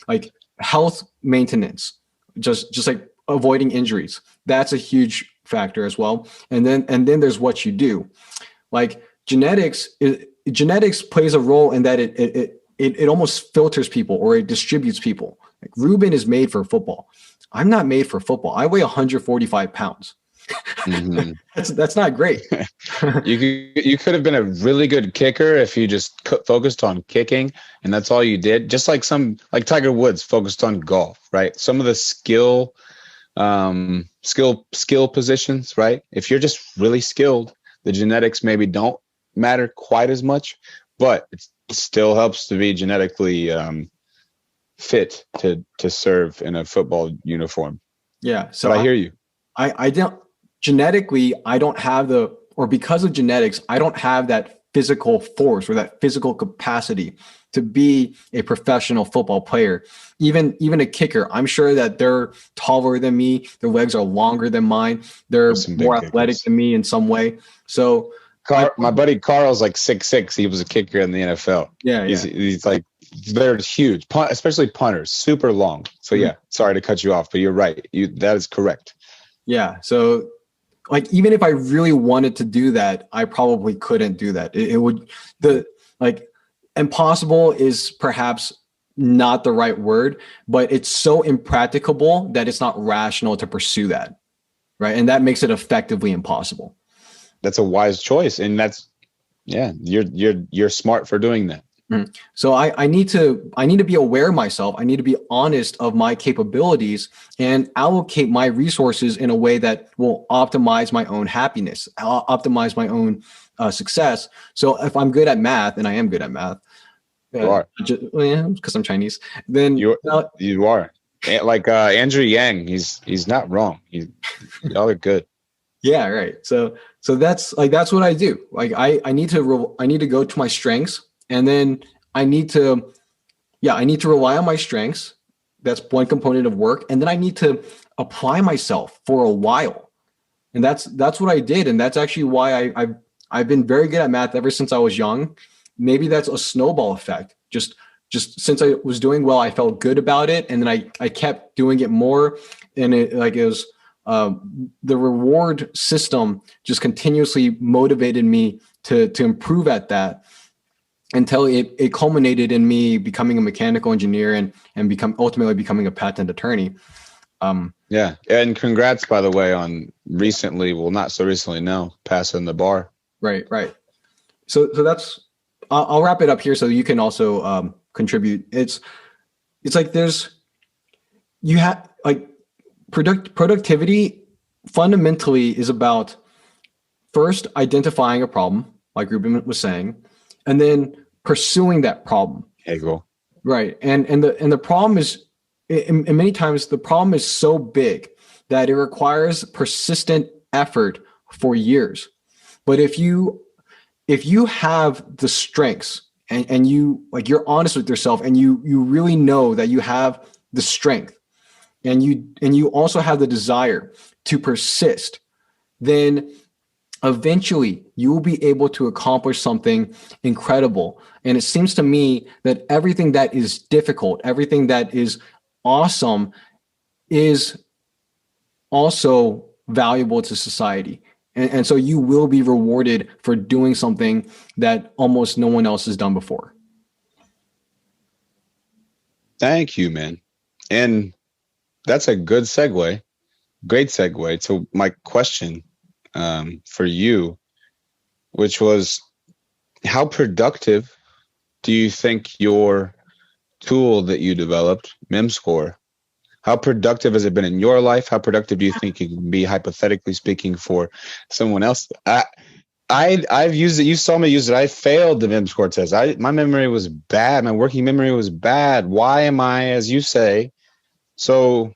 Speaker 3: like health maintenance, just like avoiding injuries. That's a huge factor as well. And then there's what you do. Like genetics plays a role in that it almost filters people, or it distributes people. Like Reuben is made for football. I'm not made for football. I weigh 145 pounds.
Speaker 2: Mm-hmm.
Speaker 3: That's not great.
Speaker 2: You could have been a really good kicker if you just focused on kicking, and that's all you did. Just like Tiger Woods focused on golf, right? Some of the skill positions, right? If you're just really skilled, the genetics maybe don't matter quite as much, but it still helps to be genetically fit to serve in a football uniform.
Speaker 3: Yeah. So
Speaker 2: but I hear you.
Speaker 3: I don't genetically, because of genetics, I don't have that physical force or that physical capacity to be a professional football player. Even a kicker, I'm sure that they're taller than me. Their legs are longer than mine. They're more athletic than me in some way. So
Speaker 2: my buddy Carl's like 6'6". He was a kicker in the NFL.
Speaker 3: Yeah.
Speaker 2: He's like, they're huge, especially punters, super long. So yeah, sorry to cut you off, but you're right. That is correct.
Speaker 3: Yeah. So like, even if I really wanted to do that, I probably couldn't do that. Impossible is perhaps not the right word, but it's so impracticable that it's not rational to pursue that. Right. And that makes it effectively impossible.
Speaker 2: That's a wise choice. And you're smart for doing that.
Speaker 3: Mm-hmm. So I need to be aware of myself. I need to be honest of my capabilities and allocate my resources in a way that will optimize my own happiness, optimize my own success. So if I'm good at math, and I am good at math,
Speaker 2: you are,
Speaker 3: because I'm Chinese, then
Speaker 2: you are. Like Andrew Yang, he's not wrong. Y'all are good.
Speaker 3: Yeah, right. So that's what I do. Like I need to go to my strengths. And then I need to rely on my strengths. That's one component of work. And then I need to apply myself for a while. And that's what I did. And that's actually why I've been very good at math ever since I was young. Maybe that's a snowball effect. Just since I was doing well, I felt good about it. And then I kept doing it more. And it was the reward system just continuously motivated me to improve at that, until it culminated in me becoming a mechanical engineer and ultimately becoming a patent attorney.
Speaker 2: Yeah. And congrats, by the way, on recently, well, not so recently, no, passing the bar.
Speaker 3: Right. So that's, I'll wrap it up here so you can also contribute. It's like productivity fundamentally is about first identifying a problem, like Reuben was saying, and then pursuing that problem.
Speaker 2: Hegel.
Speaker 3: Right. And the problem is, and many times the problem is so big that it requires persistent effort for years. But if you have the strengths and you're honest with yourself and you really know that you have the strength and you also have the desire to persist, then eventually you will be able to accomplish something incredible. And it seems to me that everything that is difficult, everything that is awesome is also valuable to society. And so you will be rewarded for doing something that almost no one else has done before.
Speaker 2: Thank you, man. And that's a good segue, great segue to my question for you, which was, how productive do you think your tool that you developed, MemScore, how productive has it been in your life? How productive do you think it can be, hypothetically speaking, for someone else? I've used it. You saw me use it. I failed the MemScore test. My memory was bad. My working memory was bad. Why am I, as you say, so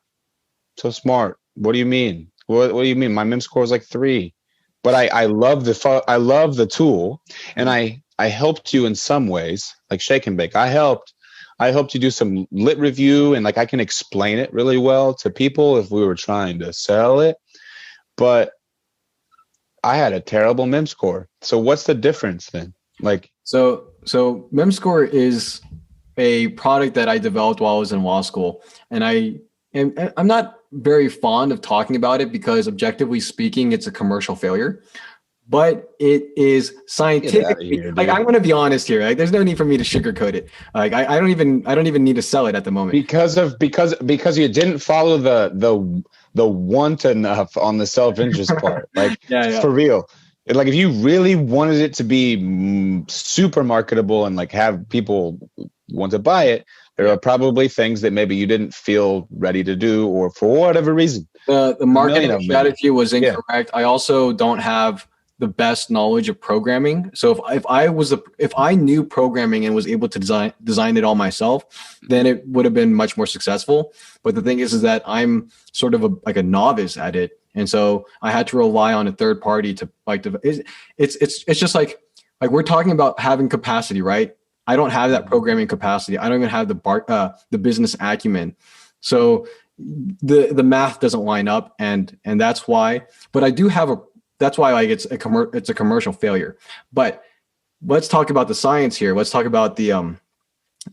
Speaker 2: so smart. What do you mean? What do you mean? My MIM score is like 3. But I love the tool, and I helped you in some ways, like Shake and Bake. I helped you do some lit review, and like I can explain it really well to people if we were trying to sell it. But I had a terrible MIM score. So what's the difference then? Like,
Speaker 3: so MemScore is a product that I developed while I was in law school, and I'm not very fond of talking about it because objectively speaking, it's a commercial failure. But it is scientifically,
Speaker 2: here,
Speaker 3: like, I'm going to be honest here. Like, there's no need for me to sugarcoat it. Like, I don't even need to sell it at the moment.
Speaker 2: because you didn't follow the want enough on the self-interest part. Like, for real. Like, if you really wanted it to be super marketable and like have people want to buy it, there are probably things that maybe you didn't feel ready to do, or for whatever reason.
Speaker 3: The marketing strategy was incorrect. I also don't have the best knowledge of programming. So if I knew programming and was able to design it all myself, then it would have been much more successful. But the thing is that I'm sort of like a novice at it, and so I had to rely on a third party to like. It's just like we're talking about having capacity, right? I don't have that programming capacity. I don't even have the business acumen. So the math doesn't line up, and that's why. But I do have that's why like it's a commercial failure. But let's talk about the science here. Let's talk about the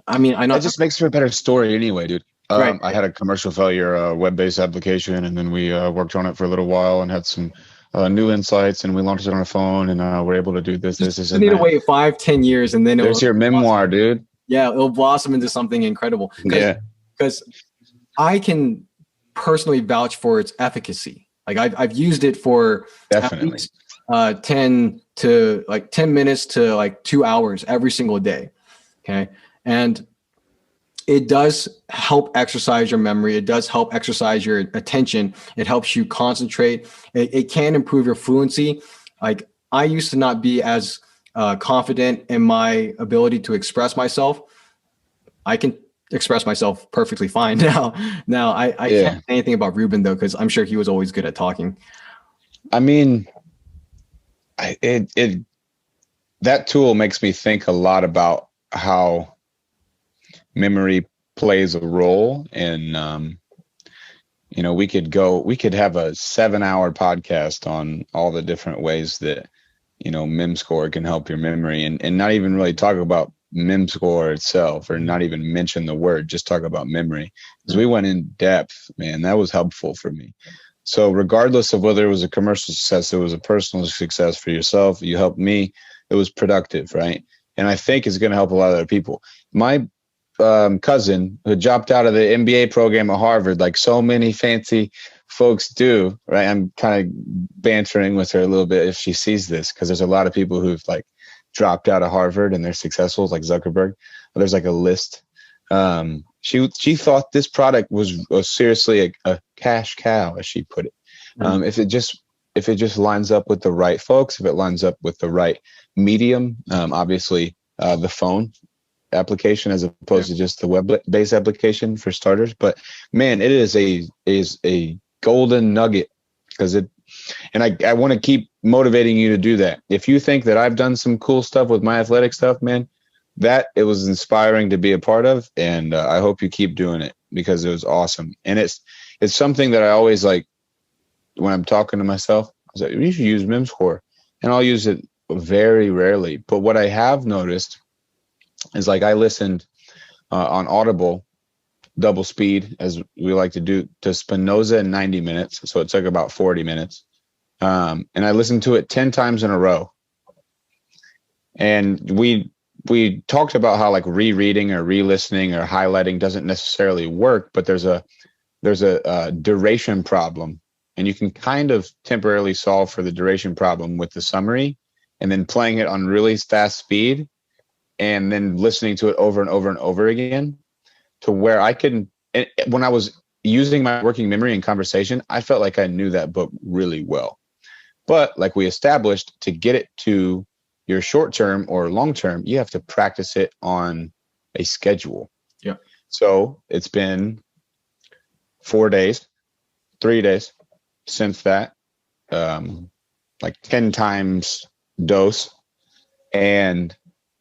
Speaker 3: I mean, I know
Speaker 2: that just makes for a better story anyway, dude.
Speaker 3: Right.
Speaker 2: I had a commercial failure web-based application, and then we worked on it for a little while and had some new insights, and we launched it on our phone, and we're able to do this.
Speaker 3: You need to wait 5-10 years, and then
Speaker 2: there's your memoir, dude.
Speaker 3: Yeah, it'll blossom into something incredible. Because I can personally vouch for its efficacy. Like I've used it for
Speaker 2: definitely
Speaker 3: at least, 10 minutes to like 2 hours every single day. Okay, and it does help exercise your memory. It does help exercise your attention. It helps you concentrate. It can improve your fluency. Like, I used to not be as confident in my ability to express myself. I can express myself perfectly fine now. I can't say anything about Reuben though, because I'm sure he was always good at talking.
Speaker 2: I mean, that tool makes me think a lot about how memory plays a role in we could have a 7-hour podcast on all the different ways that MIM score can help your memory, and not even really talk about MIM score itself, or not even mention the word, just talk about memory, because we went in depth, man. That was helpful for me. So regardless of whether it was a commercial success, it was a personal success for yourself, you helped me, it was productive, right? And I think it's going to help a lot of other people. My cousin, who dropped out of the MBA program at Harvard, like so many fancy folks do, right? I'm kind of bantering with her a little bit if she sees this, because there's a lot of people who've like dropped out of Harvard and they're successful, like Zuckerberg. There's like a list. She thought this product was seriously a cash cow, as she put it. If it just lines up with the right folks, if it lines up with the right medium, obviously the phone application as opposed to just the web-based application for starters. But man, it is a golden nugget, because I want to keep motivating you to do that. If you think that I've done some cool stuff with my athletic stuff, man, that it was inspiring to be a part of, and I hope you keep doing it, because it was awesome. And it's something that I always like when I'm talking to myself. I was like, you should use MIM score, and I'll use it very rarely. But what I have noticed is, like, I listened on Audible, double speed, as we like to do, to Spinoza in 90 minutes. So it took about 40 minutes. And I listened to it 10 times in a row. And we talked about how like rereading or re-listening or highlighting doesn't necessarily work, but there's a duration problem. And you can kind of temporarily solve for the duration problem with the summary, and then playing it on really fast speed, and then listening to it over and over and over again, to where I can, when I was using my working memory in conversation, I felt like I knew that book really well. But like we established, to get it to your short term or long term, you have to practice it on a schedule.
Speaker 3: Yeah.
Speaker 2: So it's been 4 days. 3 days since that, like 10 times dose. And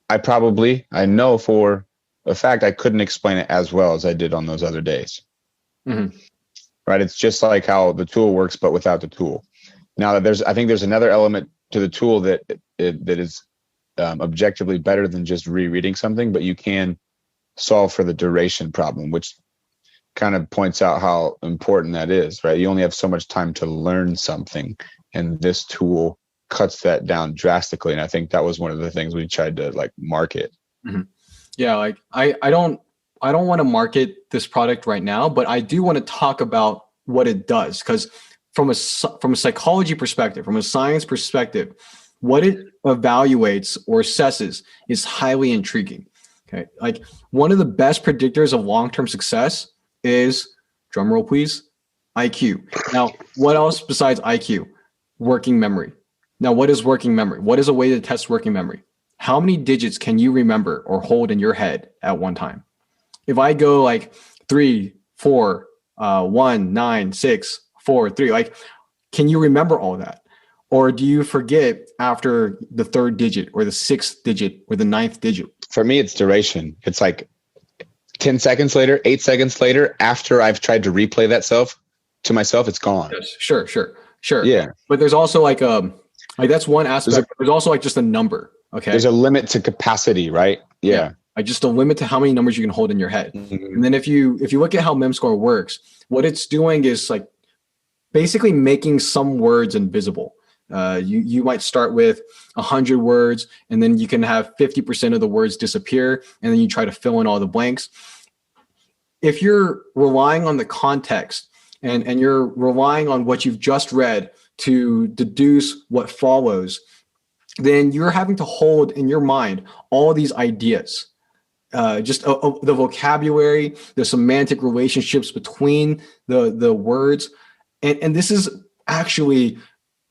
Speaker 2: I know for a fact I couldn't explain it as well as I did on those other days.
Speaker 3: Mm-hmm.
Speaker 2: Right? It's just like how the tool works, but without the tool. Now, I think there's another element to the tool that is objectively better than just rereading something, but you can solve for the duration problem, which kind of points out how important that is, right? You only have so much time to learn something, and this tool cuts that down drastically. And I think that was one of the things we tried to like market.
Speaker 3: Mm-hmm. Yeah, like I don't want to market this product right now, but I do want to talk about what it does, because from a psychology perspective, from a science perspective, what it evaluates or assesses is highly intriguing. Okay, like one of the best predictors of long-term success is, drumroll please, IQ. Now, what else besides IQ? Working memory. Now, what is working memory? What is a way to test working memory? How many digits can you remember or hold in your head at one time? If I go like 3, 4, 1, 9, 6, 4, 3, like, can you remember all that? Or do you forget after the third digit or the sixth digit or the ninth digit?
Speaker 2: For me, it's duration. It's like 10 seconds later, 8 seconds later, after I've tried to replay that to myself, it's gone.
Speaker 3: Yes, sure.
Speaker 2: Yeah.
Speaker 3: But there's also like that's one aspect. There's also like just a number. Okay.
Speaker 2: There's a limit to capacity, right? Yeah.
Speaker 3: Like just a limit to how many numbers you can hold in your head.
Speaker 2: Mm-hmm.
Speaker 3: And then if you look at how MemScore works, what it's doing is like basically making some words invisible. You might start with 100 words, and then you can have 50% of the words disappear, and then you try to fill in all the blanks. If you're relying on the context and you're relying on what you've just read to deduce what follows, then you're having to hold in your mind all these ideas, the vocabulary, the semantic relationships between the words. And this is actually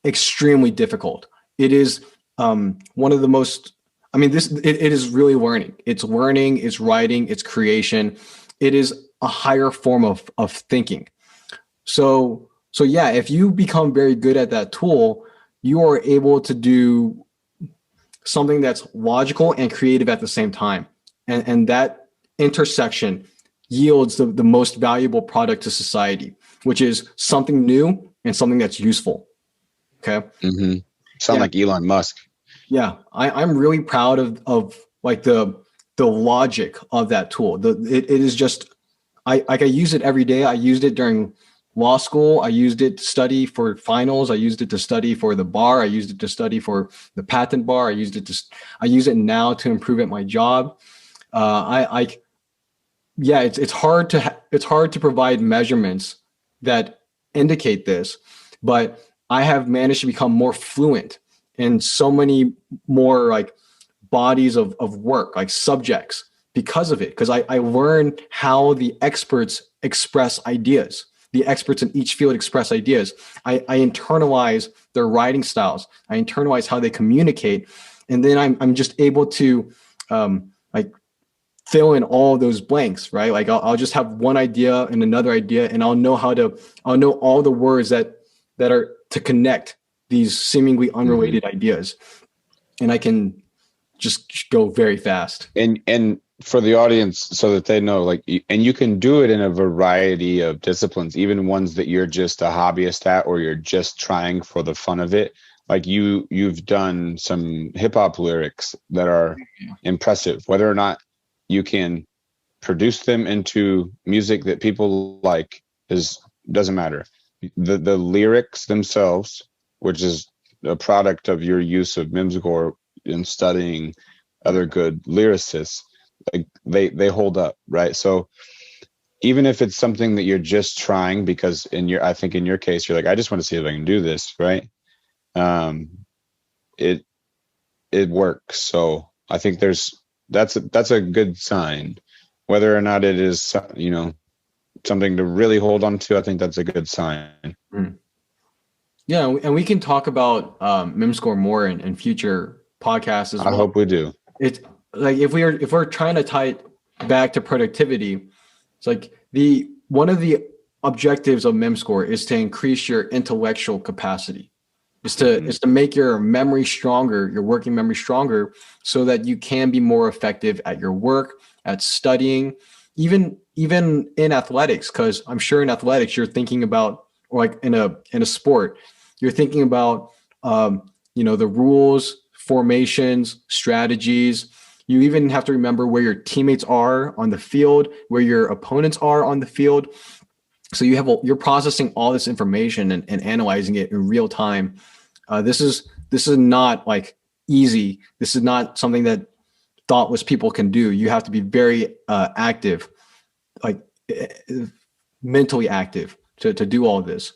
Speaker 3: extremely difficult. It is one of the most, it is really learning. It's learning, it's writing, it's creation. It is a higher form of thinking. So yeah, if you become very good at that tool, you are able to do something that's logical and creative at the same time. And that intersection yields the most valuable product to society, which is something new and something that's useful. Okay.
Speaker 2: Mm-hmm. Sound like Elon Musk.
Speaker 3: Yeah. I'm really proud of like the logic of that tool. It is just, I use it every day. I used it during law school. I used it to study for finals. I used it to study for the bar. I used it to study for the patent bar. I use it now to improve at my job. It's hard to provide measurements that indicate this, but I have managed to become more fluent in so many more like bodies of work, like subjects, because of it. Because I learned how the experts express ideas. The experts in each field express ideas. I internalize their writing styles. I internalize how they communicate, and then I'm just able to like fill in all those blanks, right? Like I'll just have one idea and another idea, and I'll know all the words that are to connect these seemingly unrelated ideas, and I can just go very fast.
Speaker 2: And for the audience, so that they know, like, and you can do it in a variety of disciplines, even ones that you're just a hobbyist at, or you're just trying for the fun of it. Like you've done some hip hop lyrics that are impressive. Whether or not you can produce them into music that people like doesn't matter. The lyrics themselves, which is a product of your use of MemScore in studying other good lyricists, like they hold up, right? So even if it's something that you're just trying, because I think in your case, you're like, I just want to see if I can do this, right? It works. So I think that's a good sign. Whether or not it is, something to really hold on to, I think that's a good sign.
Speaker 3: Yeah, and we can talk about MemScore more in future podcasts as well.
Speaker 2: I hope we do.
Speaker 3: It's like if we're trying to tie it back to productivity, it's like one of the objectives of MemScore is to increase your intellectual capacity. Is to make your memory stronger, your working memory stronger, so that you can be more effective at your work, at studying, even in athletics. Because I'm sure in athletics you're thinking about, or like in a sport, you're thinking about the rules, formations, strategies. You even have to remember where your teammates are on the field, where your opponents are on the field. So you're processing all this information and analyzing it in real time. This is not like easy. This is not something that thoughtless people can do. You have to be very active, like mentally active to do all of this.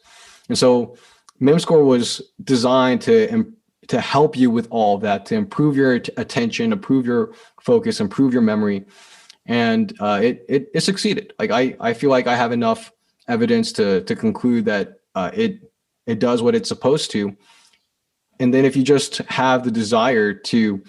Speaker 3: And so MemScore was designed to help you with all of that, to improve your attention, improve your focus, improve your memory. And it succeeded. Like I feel like I have enough evidence to conclude that it does what it's supposed to. And then if you just have the desire to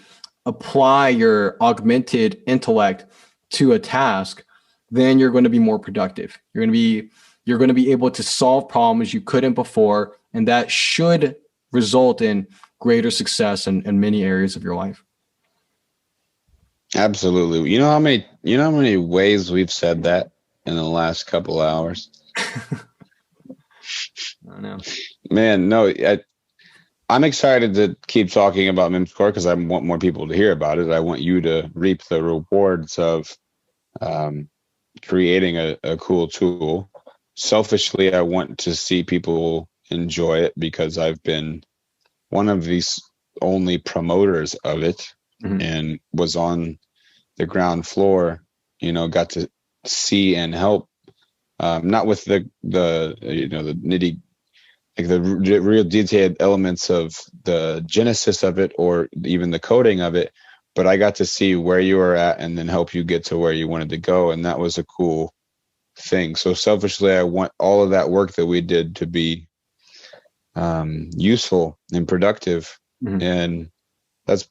Speaker 3: apply your augmented intellect to a task, then you're going to be more productive. You're going to be able to solve problems you couldn't before, and that should result in greater success in many areas of your life.
Speaker 4: Absolutely. You know how many ways we've said that in the last couple hours?
Speaker 3: I don't know.
Speaker 4: Man, no, I'm excited to keep talking about MemScore because I want more people to hear about it. I want you to reap the rewards of creating a cool tool. Selfishly, I want to see people enjoy it because I've been one of these only promoters of it, and was on the ground floor, got to see and help, not with the nitty, like the real detailed elements of the genesis of it or even the coding of it, but I got to see where you were at and then help you get to where you wanted to go. And that was a cool thing. So selfishly, I want all of that work that we did to be useful and productive. And that's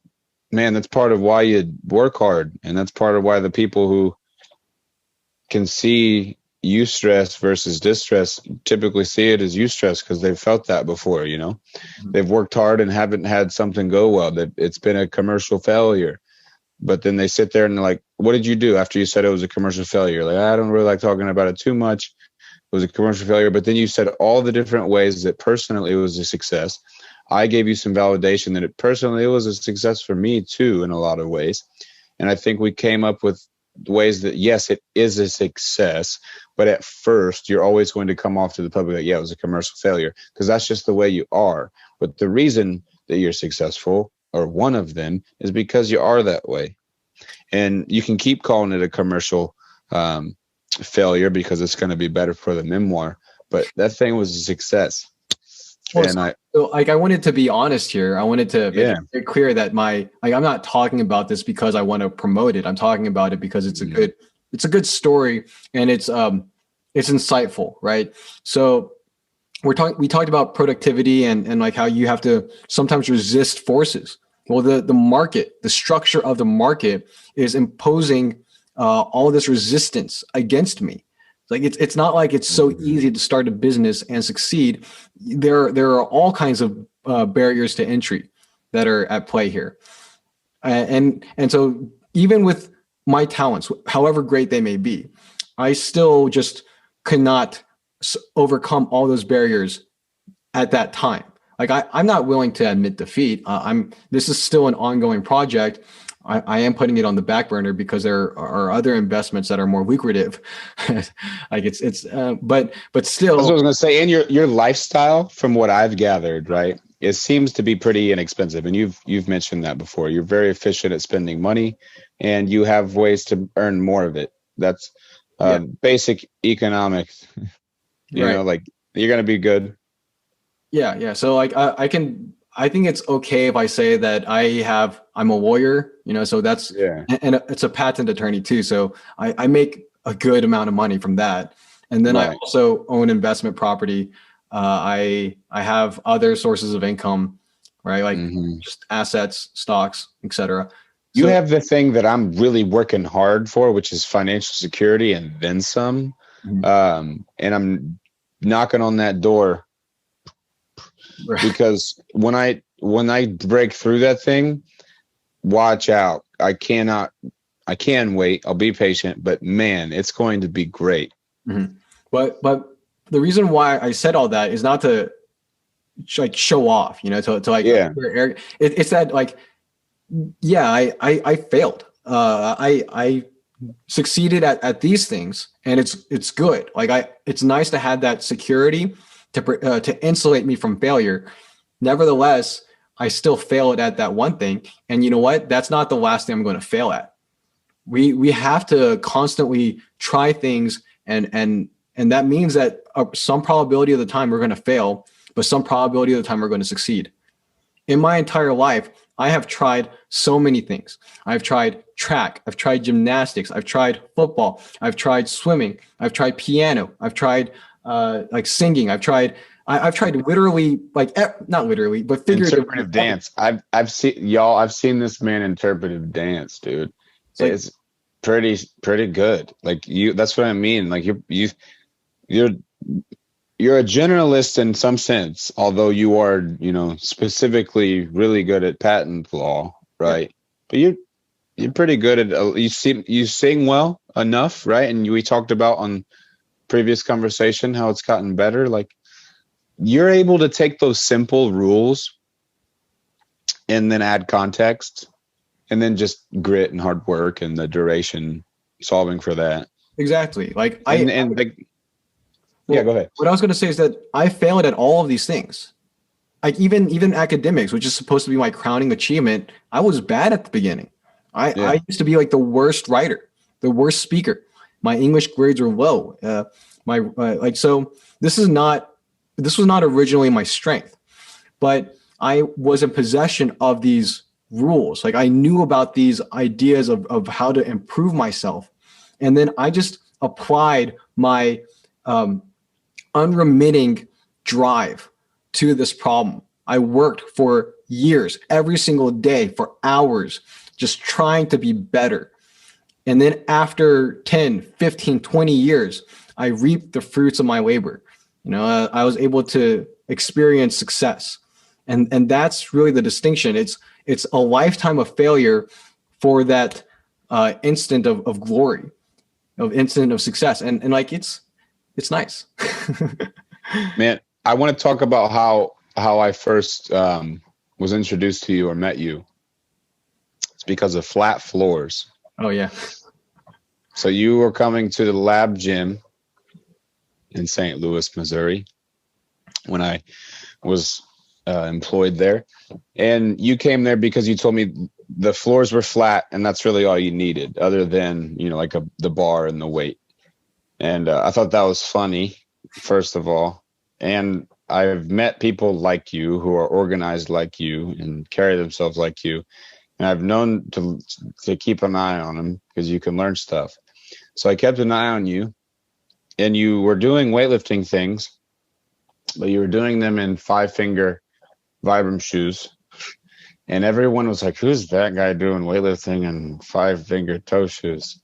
Speaker 4: part of why you work hard. And that's part of why the people who can see eustress versus distress typically see it as eustress because they've felt that before. They've worked hard and haven't had something go well, that it's been a commercial failure, but then they sit there and they're like, what did you do after you said it was a commercial failure? Like, I don't really like talking about it too much. It was a commercial failure, but then you said all the different ways that personally it was a success. I gave you some validation that it was a success for me too in a lot of ways. And I think we came up with ways that, yes, it is a success, but at first you're always going to come off to the public like, yeah, it was a commercial failure, because that's just the way you are. But the reason that you're successful, or one of them, is because you are that way. And you can keep calling it a commercial failure because it's going to be better for the memoir, but that thing was a success.
Speaker 3: Well,
Speaker 4: and
Speaker 3: I wanted to be honest here. I wanted to make it clear that I'm not talking about this because I want to promote it. I'm talking about it because it's a good story, and it's insightful, right? So we talked about productivity and like how you have to sometimes resist forces. Well, the market, the structure of the market is imposing all this resistance against me. Like it's not like it's so easy to start a business and succeed. There are all kinds of barriers to entry that are at play here, and so even with my talents, however great they may be, I still just could not overcome all those barriers at that time. Like I'm not willing to admit defeat. This is still an ongoing project. I am putting it on the back burner because there are other investments that are more lucrative. Like but still.
Speaker 4: That's what I was going to say. And your lifestyle, from what I've gathered, right, it seems to be pretty inexpensive. And you've mentioned that before. You're very efficient at spending money, and you have ways to earn more of it. That's basic economics. You know, like you're going to be good.
Speaker 3: Yeah. So like I think it's okay if I say that I'm a lawyer, so that's, and it's a patent attorney too. So I make a good amount of money from that. And then I also own investment property. I have other sources of income, right? Like just assets, stocks, etc.
Speaker 4: You have the thing that I'm really working hard for, which is financial security and then some. And I'm knocking on that door because when I break through that thing, watch out. I can wait. I'll be patient, but man, it's going to be great.
Speaker 3: Mm-hmm. But the reason why I said all that is not to like show off, to like, it's that like, yeah, I failed. I succeeded at these things, and it's good. Like it's nice to have that security to insulate me from failure. Nevertheless, I still failed at that one thing, and you know what? That's not the last thing I'm going to fail at. We have to constantly try things, and that means that some probability of the time we're going to fail, but some probability of the time we're going to succeed. In my entire life, I have tried so many things. I've tried track, I've tried gymnastics, I've tried football, I've tried swimming, I've tried piano, I've tried like singing, I've tried literally, like not literally, but figuratively.
Speaker 4: Interpretive dance. I've seen this man interpretive dance, dude. It's pretty good. Like that's what I mean. Like you're a generalist in some sense, although you are, specifically really good at patent law, right? Yeah. But you're pretty good at you sing well enough, right? And we talked about on previous conversation how it's gotten better. Like you're able to take those simple rules and then add context, and then just grit and hard work and the duration solving for that.
Speaker 3: Exactly. Like
Speaker 4: yeah, go ahead.
Speaker 3: What I was going to say is that I failed at all of these things. Like even academics, which is supposed to be my crowning achievement, I was bad at the beginning. I used to be like the worst writer, the worst speaker. My English grades were low. So this was not originally my strength, but I was in possession of these rules. Like I knew about these ideas of how to improve myself. And then I just applied my unremitting drive to this problem. I worked for years, every single day for hours, just trying to be better. And then after 10, 15, 20 years, I reaped the fruits of my labor. I was able to experience success. And that's really the distinction. It's a lifetime of failure for that instant of glory, instant of success. And like, it's nice.
Speaker 4: Man, I want to talk about how I first was introduced to you or met you. It's because of flat floors.
Speaker 3: Oh, yeah.
Speaker 4: So you were coming to the lab gym in St. Louis, Missouri, when I was employed there. And you came there because you told me the floors were flat and that's really all you needed, other than, like the bar and the weight. And I thought that was funny, first of all. And I've met people like you who are organized like you and carry themselves like you. And I've known to keep an eye on them because you can learn stuff. So I kept an eye on you, and you were doing weightlifting things, but you were doing them in 5-finger Vibram shoes. And everyone was like, who's that guy doing weightlifting in 5-finger toe shoes?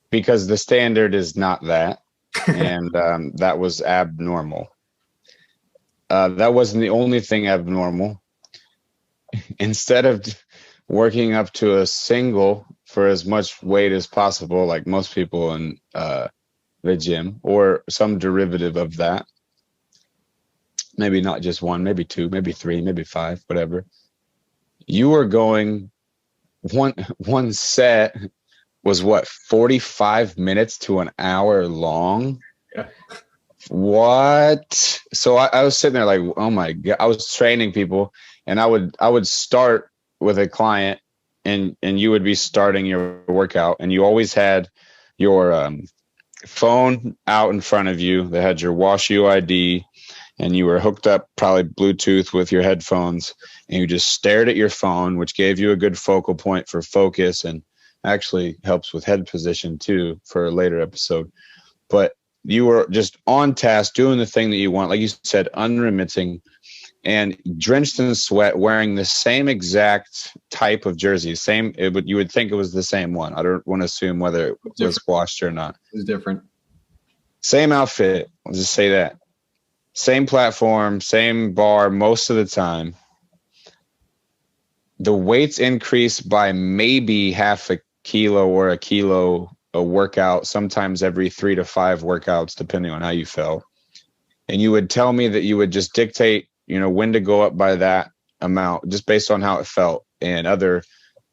Speaker 4: Because the standard is not that. And that was abnormal. That wasn't the only thing abnormal. Instead of working up to a single for as much weight as possible, like most people in the gym, or some derivative of that, maybe not just one, maybe two, maybe three, maybe five, whatever. You were going one set was 45 minutes to an hour long.
Speaker 3: Yeah.
Speaker 4: What? So I was sitting there like, oh my God. I was training people, and I would start with a client, and you would be starting your workout, and you always had your phone out in front of you that had your Wash UID, and you were hooked up probably Bluetooth with your headphones, and you just stared at your phone, which gave you a good focal point for focus and actually helps with head position too for a later episode. But you were just on task, doing the thing that you want, like you said, unremitting, and drenched in sweat, wearing the same exact type of jersey. You would think it was the same one. I don't want to assume whether it was washed or not.
Speaker 3: It's different.
Speaker 4: Same outfit. I'll just say that. Same platform, same bar most of the time. The weights increase by maybe half a kilo or a kilo a workout, sometimes every 3 to 5 workouts, depending on how you felt. And you would tell me that you would just dictate, when to go up by that amount, just based on how it felt and other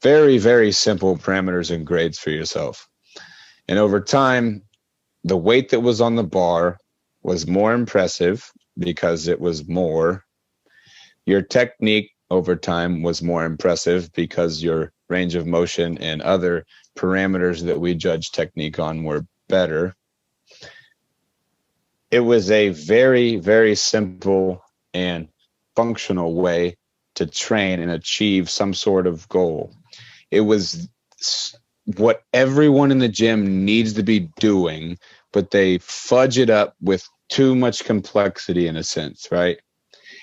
Speaker 4: very, very simple parameters and grades for yourself. And over time, the weight that was on the bar was more impressive because it was more. Your technique over time was more impressive because your range of motion and other parameters that we judge technique on were better. It was a very, very simple and functional way to train and achieve some sort of goal. It was what everyone in the gym needs to be doing, but they fudge it up with too much complexity in a sense, right?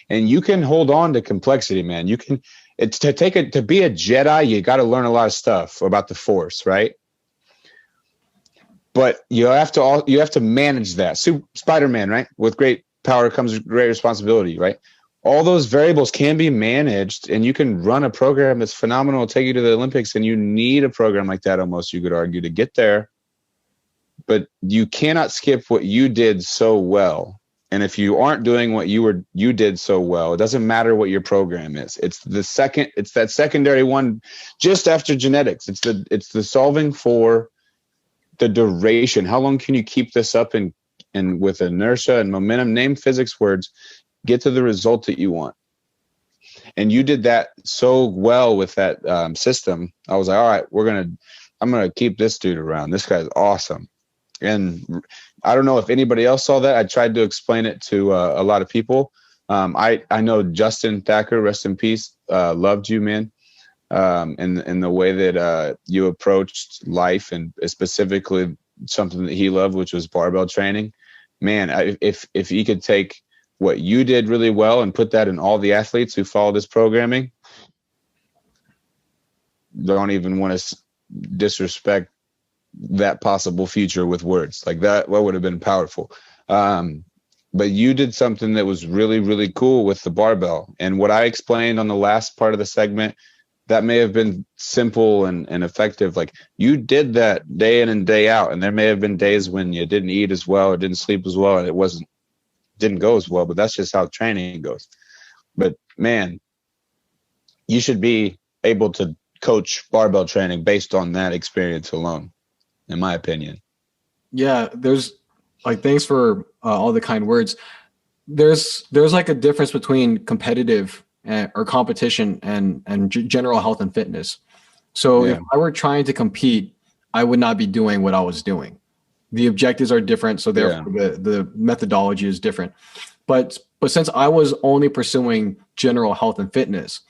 Speaker 4: And you can hold on to complexity, man. You can, it's to be a Jedi, you got to learn a lot of stuff about the Force, right? But you have to manage that. Spider-Man, right? With great power comes great responsibility, right? All those variables can be managed, and you can run a program that's phenomenal, take you to the Olympics, and you need a program like that almost, you could argue, to get there. But you cannot skip what you did so well. And if you aren't doing what you did so well, it doesn't matter what your program is. It's that secondary one just after genetics. It's the solving for the duration. How long can you keep this up and with inertia and momentum, name physics words, get to the result that you want. And you did that so well with that system. I was like, all right, I'm going to keep this dude around. This guy's awesome. And I don't know if anybody else saw that. I tried to explain it to a lot of people. I know Justin Thacker, rest in peace, loved you, man. In the way that you approached life, and specifically something that he loved, which was barbell training. Man, if he could take what you did really well and put that in all the athletes who follow this programming, don't even want to disrespect that possible future with words like that. What would have been powerful. But you did something that was really, really cool with the barbell. And what I explained on the last part of the segment, that may have been simple and effective. Like, you did that day in and day out. And there may have been days when you didn't eat as well or didn't sleep as well, and it didn't go as well, but that's just how training goes. But man, you should be able to coach barbell training based on that experience alone, in my opinion.
Speaker 3: Yeah, there's thanks for all the kind words. There's like a difference between competitive or competition and general health and fitness. So if I were trying to compete, I would not be doing what I was doing. The objectives are different, so therefore the methodology is different. But since I was only pursuing general health and fitness,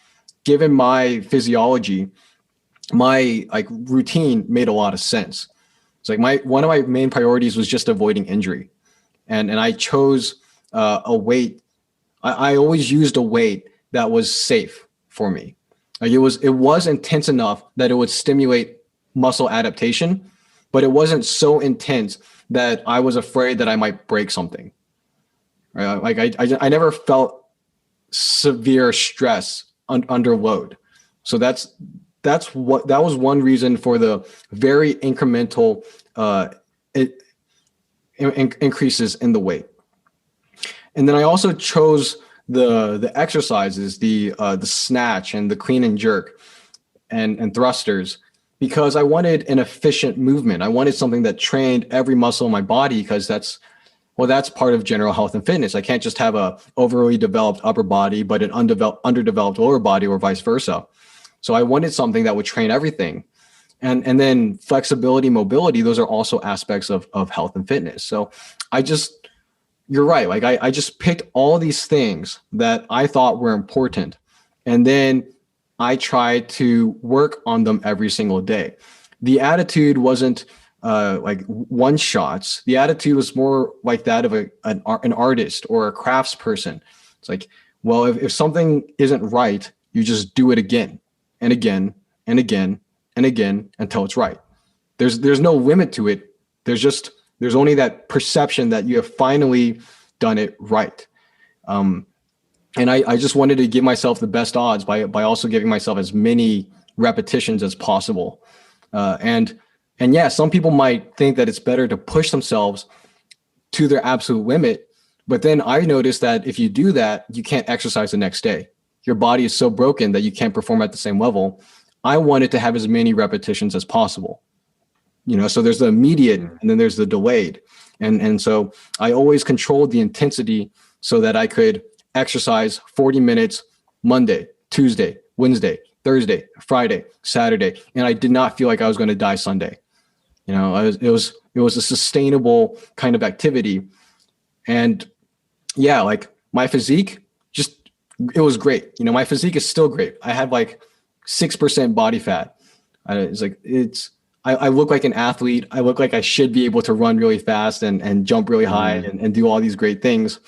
Speaker 3: given my physiology, my routine made a lot of sense. It's like one of my main priorities was just avoiding injury, and I chose a weight. I always used a weight that was safe for me. Like it was intense enough that it would stimulate muscle adaptation, but it wasn't so intense that I was afraid that I might break something. Right? I never felt severe stress under load. So that was one reason for the very incremental increases in the weight. And then I also chose the exercises, the snatch and the clean and jerk and thrusters, because I wanted an efficient movement. I wanted something that trained every muscle in my body, because that's part of general health and fitness. I can't just have a overly developed upper body, but an underdeveloped lower body, or vice versa. So I wanted something that would train everything. And then flexibility, mobility, those are also aspects of health and fitness. So you're right. I just picked all these things that I thought were important. And then I tried to work on them every single day. The attitude wasn't one shots. The attitude was more like that of an artist or a craftsperson. It's like, well, if something isn't right, you just do it again and again and again and again until it's right. There's no limit to it. There's just There's only that perception that you have finally done it right. And I just wanted to give myself the best odds by also giving myself as many repetitions as possible. And yeah, some people might think that it's better to push themselves to their absolute limit. But then I noticed that if you do that, you can't exercise the next day. Your body is so broken that you can't perform at the same level. I wanted to have as many repetitions as possible. So there's the immediate and then there's the delayed. And so I always controlled the intensity so that I could exercise 40 minutes Monday, Tuesday, Wednesday, Thursday, Friday, Saturday. And I did not feel like I was going to die Sunday. It was a sustainable kind of activity. And yeah, like my physique, it was great. My physique is still great. I had like 6% body fat. I look like an athlete. I look like I should be able to run really fast and jump really high and do all these great things.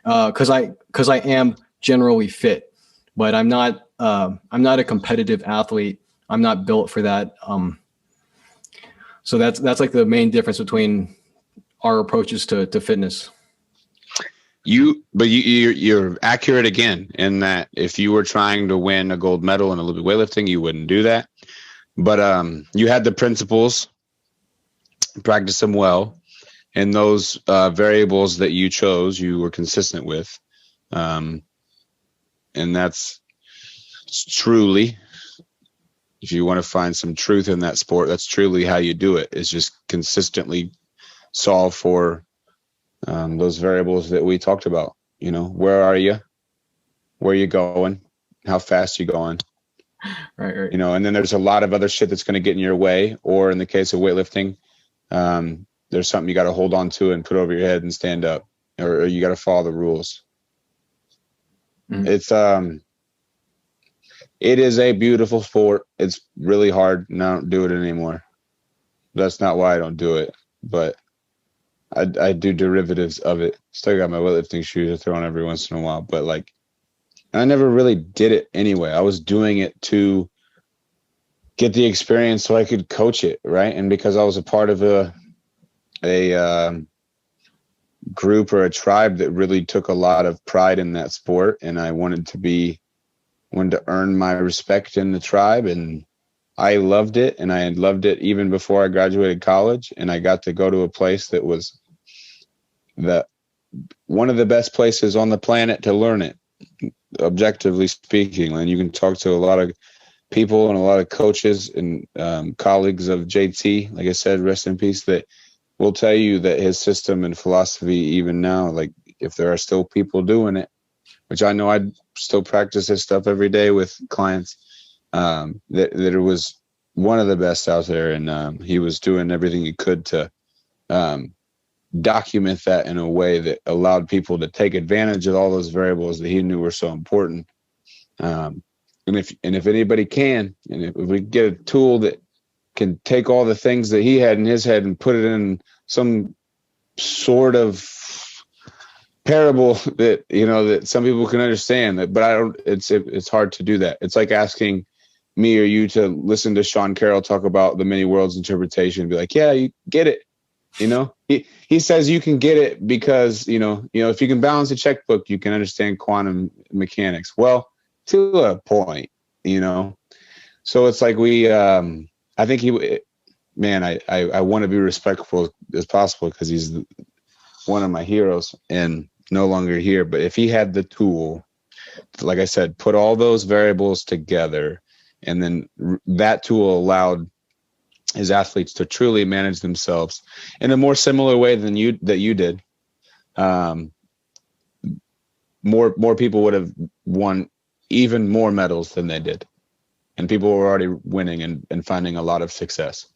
Speaker 3: Cause I am generally fit, but I'm not a competitive athlete. I'm not built for that. So that's like the main difference between our approaches to fitness.
Speaker 4: You're accurate again in that if you were trying to win a gold medal in Olympic weightlifting, you wouldn't do that. But you had the principles, practice them well, and those variables that you chose, you were consistent with. And that's truly, if you want to find some truth in that sport, that's truly how you do it, is just consistently solve for those variables that we talked about. Where are you? Where are you going? How fast you going?
Speaker 3: Right.
Speaker 4: And then there's a lot of other shit that's going to get in your way. Or in the case of weightlifting, there's something you got to hold on to and put over your head and stand up, or you got to follow the rules. It is a beautiful sport. It's really hard, and I don't do it anymore. That's not why I don't do it, but I do derivatives of it. Still got my weightlifting shoes I throw on every once in a while, but I never really did it anyway. I was doing it to get the experience so I could coach it, right? And because I was a part of a group or a tribe that really took a lot of pride in that sport, and I wanted to earn my respect in the tribe, and I loved it, and I had loved it even before I graduated college, and I got to go to a place that was one of the best places on the planet to learn it, objectively speaking. And you can talk to a lot of people and a lot of coaches and colleagues of JT, like I said, rest in peace, that will tell you that his system and philosophy, even now, like if there are still people doing it, which I know I still practice his stuff every day with clients, that it was one of the best out there. And he was doing everything he could to document that in a way that allowed people to take advantage of all those variables that he knew were so important. And if anybody can, and if we get a tool that can take all the things that he had in his head and put it in some sort of parable that that some people can understand, that, but I don't. It's hard to do that. It's like asking me or you to listen to Sean Carroll talk about the many worlds interpretation and be like, yeah, you get it. He says you can get it because if you can balance a checkbook, you can understand quantum mechanics. Well, to a point, So it's like I think I want to be respectful as possible because he's one of my heroes and no longer here. But if he had the tool, like I said, put all those variables together, and then that tool allowed his athletes to truly manage themselves in a more similar way than you did, more people would have won even more medals than they did. And people were already winning and finding a lot of success.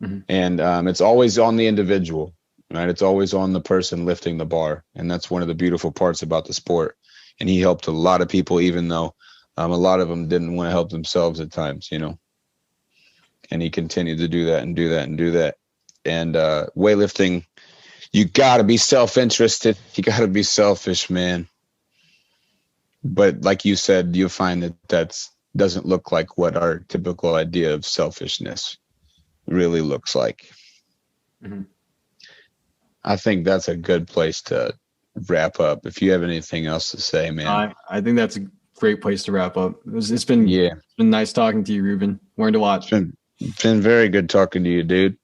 Speaker 4: Mm-hmm. And it's always on the individual, right? It's always on the person lifting the bar. And that's one of the beautiful parts about the sport. And he helped a lot of people, even though a lot of them didn't want to help themselves at times, And he continued to do that and do that and do that. And weightlifting, you got to be self-interested. You got to be selfish, man. But like you said, you'll find that doesn't look like what our typical idea of selfishness really looks like.
Speaker 3: Mm-hmm.
Speaker 4: I think that's a good place to wrap up. If you have anything else to say, man.
Speaker 3: I think that's a great place to wrap up. It's
Speaker 4: Yeah.
Speaker 3: been nice talking to you, Reuben. Learn to watch.
Speaker 4: It's been very good talking to you, dude.